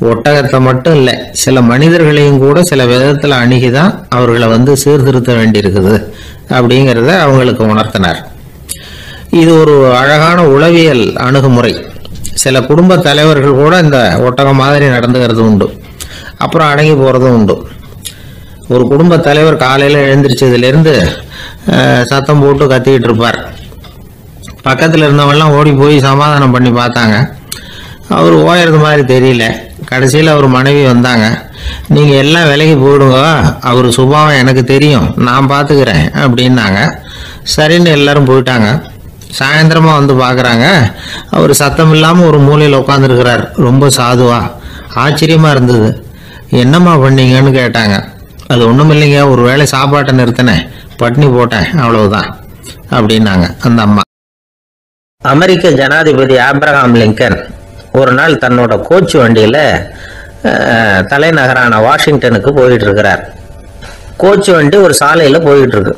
ஒட்டகத்தை மட்டும் இல்லை, சில மனிதர்களையும் கூட சில விதத்தில் அணுகிதான் அவர்களை வந்து சீர்திருத்த வேண்டியிருக்குது அப்படிங்கிறத அவங்களுக்கு உணர்த்தினார். இது ஒரு அழகான உளவியல் அணுகுமுறை. சில குடும்ப தலைவர்கள் கூட இந்த ஒட்டகம் மாதிரி நடந்துக்கிறது உண்டு, அப்புறம் அடங்கி போகிறதும் உண்டு. ஒரு குடும்ப தலைவர் காலையில் எழுந்திரிச்சதுலேருந்து சத்தம் போட்டு கத்திக்கிட்டு இருப்பார். பக்கத்தில் இருந்தவங்கெல்லாம் ஓடி போய் சமாதானம் பண்ணி பார்த்தாங்க. அவர் ஓயறது மாதிரி தெரியல. கடைசியில் அவர் மனைவி வந்தாங்க. நீங்கள் எல்லாம் விலைக்கு போயிடுங்க, அவர் சுபாவம் எனக்கு தெரியும், நான் பார்த்துக்கிறேன் அப்படின்னாங்க. சரின்னு எல்லாரும் போயிட்டாங்க. சாயந்தரமாக வந்து பார்க்குறாங்க, அவர் சத்தம் இல்லாமல் ஒரு மூலையில் உட்காந்துருக்கிறார், ரொம்ப சாதுவா. ஆச்சரியமாக இருந்தது. என்னம்மா பண்ணீங்கன்னு கேட்டாங்க. அது ஒன்றும் இல்லைங்க, ஒரு வேளை சாப்பாட்டை நிறுத்தினேன், பட்னி போட்டேன், அவ்வளவுதான் அப்படின்னாங்க அந்த அம்மா. அமெரிக்க ஜனாதிபதி ஆப்ரஹாம் லிங்கன் ஒரு நாள் தன்னோட கோச்சு வண்டியில் தலைநகரான வாஷிங்டனுக்கு போயிட்டு இருக்கிறார். கோச்சு வண்டி ஒரு சாலையில் போயிட்டு இருக்கு.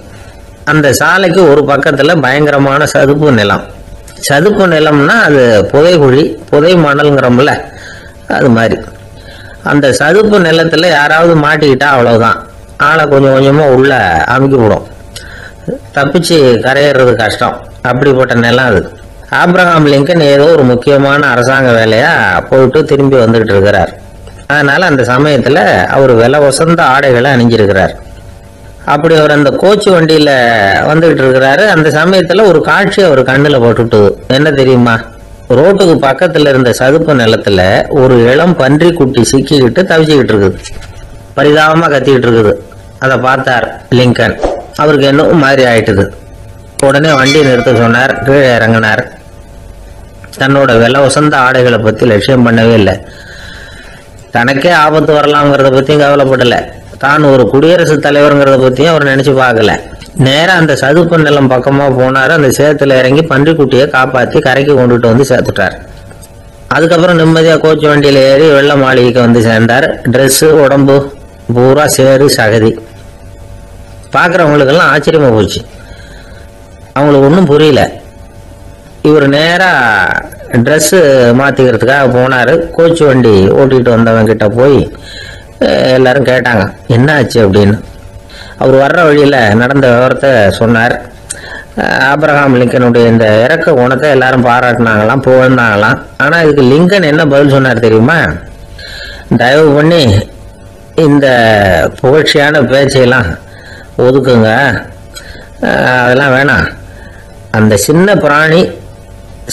அந்த சாலைக்கு ஒரு பக்கத்தில் பயங்கரமான சதுப்பு நிலம். சதுப்பு நிலம்னா அது புதைகுழி, புதை மணல்ங்கிறோம்ல, அது மாதிரி. அந்த சதுப்பு நிலத்தில் யாராவது மாட்டிக்கிட்டா அவ்வளோதான், ஆளை கொஞ்சம் கொஞ்சமாக உள்ள அமுக்கி விடும், தப்பிச்சு கரையிறது கஷ்டம். அப்படிப்பட்ட நிலம் அது. ஆப்ரஹாம் லிங்கன் ஏதோ ஒரு முக்கியமான அரசாங்க வேலையாக போயிட்டு திரும்பி வந்துக்கிட்டு இருக்கிறார். அதனால் அந்த சமயத்தில் அவர் விலை வசந்த ஆடைகளை அணிஞ்சிருக்கிறார். அப்படி அவர் அந்த கோச்சு வண்டியில் வந்துக்கிட்டு இருக்கிறாரு. அந்த சமயத்தில் ஒரு காட்சி அவர் கண்ணில் போட்டுட்டுது. என்ன தெரியுமா? ரோட்டுக்கு பக்கத்தில் இருந்த சதுப்பு நிலத்தில் ஒரு இளம் பன்றி குட்டி சிக்கிக்கிட்டு தவிச்சிக்கிட்டு இருக்குது. பரிதாபமாக கத்திக்கிட்டு இருக்குது. அதை பார்த்தார் லிங்கன். அவருக்கு என்னவும் மாதிரி ஆயிட்டுது. உடனே வண்டியை நிறுத்த சொன்னார். கீழே இறங்கினார். தன்னோட விலை வசந்த ஆடைகளை பற்றி லட்சியம் பண்ணவே இல்லை. தனக்கே ஆபத்து வரலாம்ங்கிறத பற்றியும் கவலைப்படலை. தான் ஒரு குடியரசுத் தலைவருங்கிறத பற்றியும் அவர் நினச்சி பார்க்கல. நேராக அந்த சதுப்பு நிலம் பக்கமாக போனார். அந்த சேத்துல இறங்கி பன்றிக்குட்டியை காப்பாற்றி கரைக்கு கொண்டுட்டு வந்து சேர்த்துட்டார். அதுக்கப்புறம் நிம்மதியாக கோச்சு வண்டியில் ஏறி வெள்ள மாளிகைக்கு வந்து சேர்ந்தார். ட்ரெஸ்ஸு, உடம்பு பூரா சேறு சகதி. பார்க்குறவங்களுக்கெல்லாம் ஆச்சரியமாக போச்சு. அவங்களுக்கு ஒன்றும் புரியல. இவர் நேராக ட்ரெஸ்ஸு மாற்றிக்கிறதுக்காக போனார். கோச்சு வண்டி ஓட்டிகிட்டு வந்தவங்கிட்ட போய் எல்லாரும் கேட்டாங்க என்ன ஆச்சு அப்படின்னு. அவர் வர்ற வழியில் நடந்த விவரத்தை சொன்னார். ஆபிரகாம் லிங்கனுடைய இந்த இறக்க குணத்தை எல்லாரும் பாராட்டினாங்களாம், புகழ்ந்தாங்களாம். ஆனால் இதுக்கு லிங்கன் என்ன பதில் சொன்னார் தெரியுமா? தயவு பண்ணி இந்த புகழ்ச்சியான பேச்சையெல்லாம் ஒதுக்குங்க, அதெல்லாம் வேணாம். அந்த சின்ன பிராணி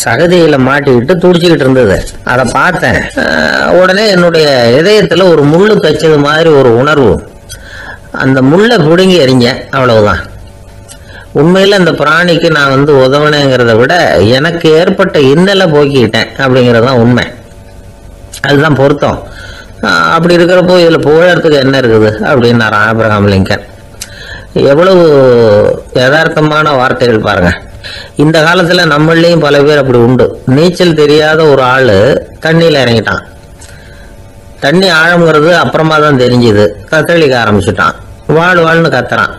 சகதியில் மாட்டிக்கிட்டு துடிச்சிக்கிட்டு இருந்தது, அதை பார்த்தேன். உடனே என்னுடைய இதயத்தில் ஒரு முள்ளு தைச்சது மாதிரி ஒரு உணர்வு. அந்த முள்ளை பிடுங்கி எறிஞ்சேன், அவ்வளவுதான். உண்மையில் அந்த பிராணிக்கு நான் உதவினேங்கிறத விட எனக்கு ஏற்பட்ட இன்னலை போக்கிக்கிட்டேன் அப்படிங்கிறது தான் உண்மை. அதுதான் பொருத்தம். அப்படி இருக்கிறப்போ இதில் புகழறதுக்கு என்ன இருக்குது அப்படின்னாரு ஆபிரகாம் லிங்கன். எவ்வளவு யதார்த்தமான வார்த்தைகள் பாருங்க. இந்த காலத்தில் நம்மளையும் பல பேர் அப்படி உண்டு. நீச்சல் தெரியாத ஒரு ஆள் தண்ணியில் இறங்கிட்டான். தண்ணி ஆழங்கிறது அப்புறமா தான் தெரிஞ்சுது. தத்தளிக்க ஆரம்பிச்சுட்டான், வாழ் வாழ்னு கத்துறான்.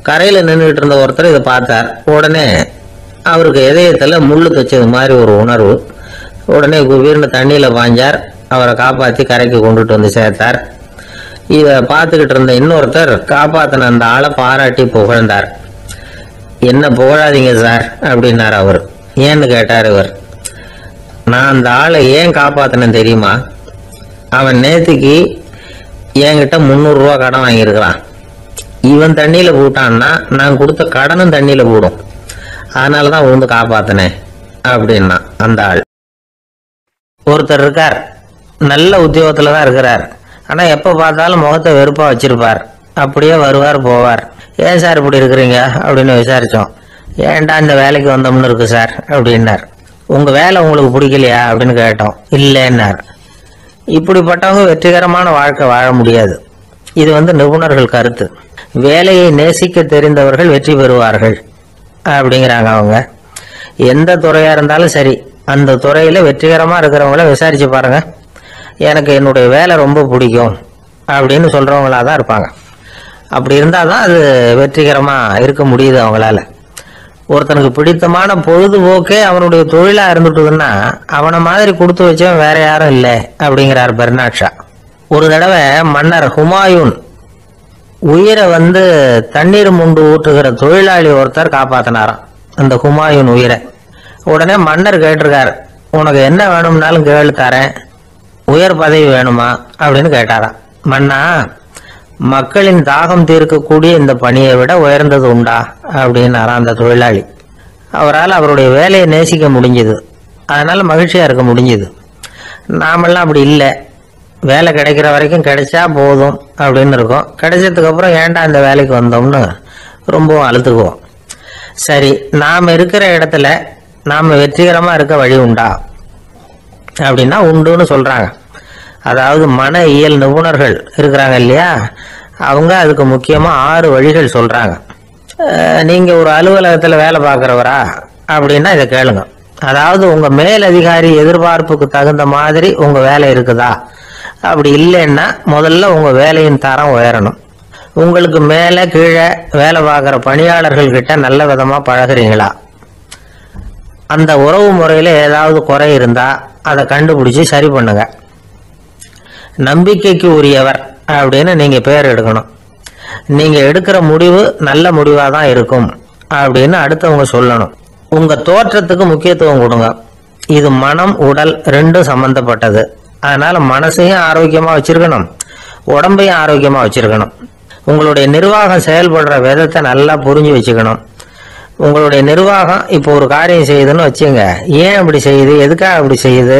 கரையில் நின்றுட்டு இருந்த ஒருத்தர் இதை பார்த்தார். உடனே அவருக்கு இதயத்தில் முள்ளு தைச்சது மாதிரி ஒரு உணர்வு. உடனே குபீர்னு தண்ணியில் பாஞ்சார். அவரை காப்பாற்றி கரைக்கு கொண்டுட்டு வந்து சேர்த்தார். இதை பார்த்துக்கிட்டு இருந்த இன்னொருத்தர் காப்பாற்றின அந்த ஆளை பாராட்டி புகழ்ந்தார். என்ன புகழாதீங்க சார் அப்படின்னார் அவர். ஏன்னு கேட்டார் இவர். நான் அந்த ஆளை ஏன் காப்பாற்றினேன் தெரியுமா? அவன் நேற்றுக்கு என்கிட்ட 300 ரூபா கடன் வாங்கியிருக்கிறான். இவன் தண்ணியில் போட்டான்னா நான் கொடுத்த கடனும் தண்ணியில் போடும். அதனால தான் உந்து காப்பாற்றினேன் அப்படின்னா அந்த ஆள். ஒருத்தர் இருக்கார், நல்ல உத்தியோகத்தில் தான் இருக்கிறார். ஆனால் எப்போ பார்த்தாலும் முகத்தை வெறுப்பாக வச்சிருப்பார். அப்படியே வருவார் போவார். ஏன் சார் இப்படி இருக்கிறீங்க அப்படின்னு விசாரித்தோம். ஏன்டா இந்த வேலைக்கு வந்தோம்னு இருக்கு சார் அப்படின்னார். உங்கள் வேலை உங்களுக்கு பிடிக்கலையா அப்படின்னு கேட்டோம். இல்லைன்னார். இப்படிப்பட்டவங்க வெற்றிகரமான வாழ்க்கை வாழ முடியாது. இது நிபுணர்கள் கருத்து. வேலையை நேசிக்க தெரிந்தவர்கள் வெற்றி பெறுவார்கள் அப்படிங்கிறாங்க அவங்க. எந்த துறையாக இருந்தாலும் சரி, அந்த துறையில் வெற்றிகரமாக இருக்கிறவங்கள விசாரித்து பாருங்க. எனக்கு என்னுடைய வேலை ரொம்ப பிடிக்கும் அப்படின்னு சொல்கிறவங்களா தான் இருப்பாங்க. அப்படி இருந்தால் தான் அது வெற்றிகரமாக இருக்க முடியுது அவங்களால. ஒருத்தனுக்கு பிடித்தமான பொழுதுபோக்கே அவனுடைய தொழிலாக இருந்துட்டுதுன்னா அவனை மாதிரி கொடுத்து வச்சவன் வேற யாரும் இல்லை அப்படிங்கிறார் பெர்னாட் ஷா. ஒரு தடவை மன்னர் ஹுமாயூன் உயிரை தண்ணீர் முண்டு ஊற்றுகிற தொழிலாளி ஒருத்தர் காப்பாற்றினாராம் அந்த ஹுமாயூன் உயிரை. உடனே மன்னர் கேட்டிருக்கார், உனக்கு என்ன வேணும்னாலும் கேளு தரேன், உயர் பதவி வேணுமா அப்படின்னு கேட்டாராம். மன்னா, மக்களின் தாகம் தீர்க்கக்கூடிய இந்த பணியை விட உயர்ந்தது உண்டா அப்படின்னாராம் அந்த தொழிலாளி. அவரால் அவருடைய வேலையை நேசிக்க முடிஞ்சுது, அதனால மகிழ்ச்சியா இருக்க முடிஞ்சுது. நாமெல்லாம் அப்படி இல்லை. வேலை கிடைக்கிற வரைக்கும் கிடைச்சா போதும் அப்படின்னு இருக்கோம். கிடைச்சதுக்கு அப்புறம் ஏன்டா இந்த வேலைக்கு வந்தோம்னு ரொம்பவும் அழுத்துக்குவோம். சரி, நாம் இருக்கிற இடத்துல நாம் வெற்றிகரமாக இருக்க வழி உண்டா அப்படின்னா உண்டுன்னு சொல்கிறாங்க. அதாவது மன இயல் நிபுணர்கள் இருக்கிறாங்க இல்லையா, அவங்க அதுக்கு முக்கியமாக 6 வழிகள் சொல்கிறாங்க. நீங்கள் ஒரு அலுவலகத்தில் வேலை பார்க்குறவரா அப்படின்னா இதை கேளுங்க. அதாவது உங்கள் மேலதிகாரி எதிர்பார்ப்புக்கு தகுந்த மாதிரி உங்கள் வேலை இருக்குதா? அப்படி இல்லைன்னா முதல்ல உங்கள் வேலையின் தரம் உயரணும். உங்களுக்கு மேலே கீழே வேலை பார்க்குற பணியாளர்கள் கிட்ட நல்ல விதமாக பழகிறீங்களா? அந்த உறவு முறையில் ஏதாவது குறை இருந்தால் அதை கண்டுபிடிச்சி சரி பண்ணுங்க. நம்பிக்கைக்கு உரியவர் அப்படின்னு நீங்கள் பேர் எடுக்கணும். நீங்கள் எடுக்கிற முடிவு நல்ல முடிவாக தான் இருக்கும் அப்படின்னு அடுத்தவங்க சொல்லணும். உங்கள் தோற்றத்துக்கு முக்கியத்துவம் கொடுங்க. இது மனம் உடல் ரெண்டும் சம்பந்தப்பட்டது. அதனால் மனசையும் ஆரோக்கியமாக வச்சுருக்கணும், உடம்பையும் ஆரோக்கியமாக வச்சுருக்கணும். உங்களுடைய நிர்வாகம் செயல்படுற விதத்தை நல்லா புரிஞ்சு வச்சுக்கணும். உங்களுடைய நிர்வாகம் இப்போ ஒரு காரியம் செய்யுதுன்னு வச்சுங்க, ஏன் அப்படி செய்யுது, எதுக்காக அப்படி செய்யுது,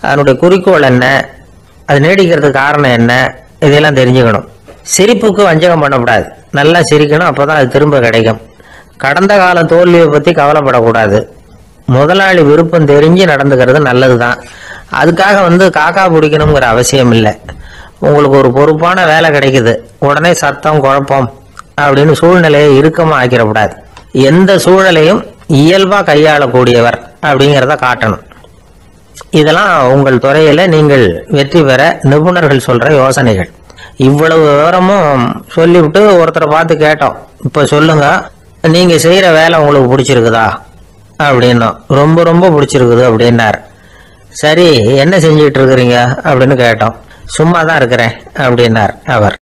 அதனுடைய குறிக்கோள் என்ன, அது நீடிக்கிறதுக்கு காரணம் என்ன, இதெல்லாம் தெரிஞ்சுக்கணும். சிரிப்புக்கு வஞ்சகம் பண்ணக்கூடாது, நல்லா சிரிக்கணும், அப்போ தான் அது திரும்ப கிடைக்கும். கடந்த கால தோல்வியை பற்றி கவலைப்படக்கூடாது. முதலாளி விருப்பம் தெரிஞ்சு நடந்துக்கிறது நல்லது தான். அதுக்காக காக்கா பிடிக்கணுங்கிற அவசியம் இல்லை. உங்களுக்கு ஒரு பொறுப்பான வேலை கிடைக்குது, உடனே சத்தம் குழப்பம் அப்படின்னு சூழ்நிலையை இறுக்கமாக ஆக்கிடக்கூடாது. எந்த சூழலையும் இயல்பாக கையாளக்கூடியவர் அப்படிங்கிறத காட்டணும். இதெல்லாம் உங்கள் துறையில் நீங்கள் வெற்றி பெற நிபுணர்கள் சொல்கிற யோசனைகள். இவ்வளவு விவரமும் சொல்லிவிட்டு ஒருத்தரை பார்த்து கேட்டோம், இப்போ சொல்லுங்க, நீங்கள் செய்கிற வேலை உங்களுக்கு பிடிச்சிருக்குதா அப்படின்னா. ரொம்ப ரொம்ப பிடிச்சிருக்குது அப்படின்னார். சரி, என்ன செஞ்சிட்டு இருக்கிறீங்க அப்படின்னு கேட்டோம். சும்மா தான் இருக்கிறேன் அப்படின்னார் அவர்.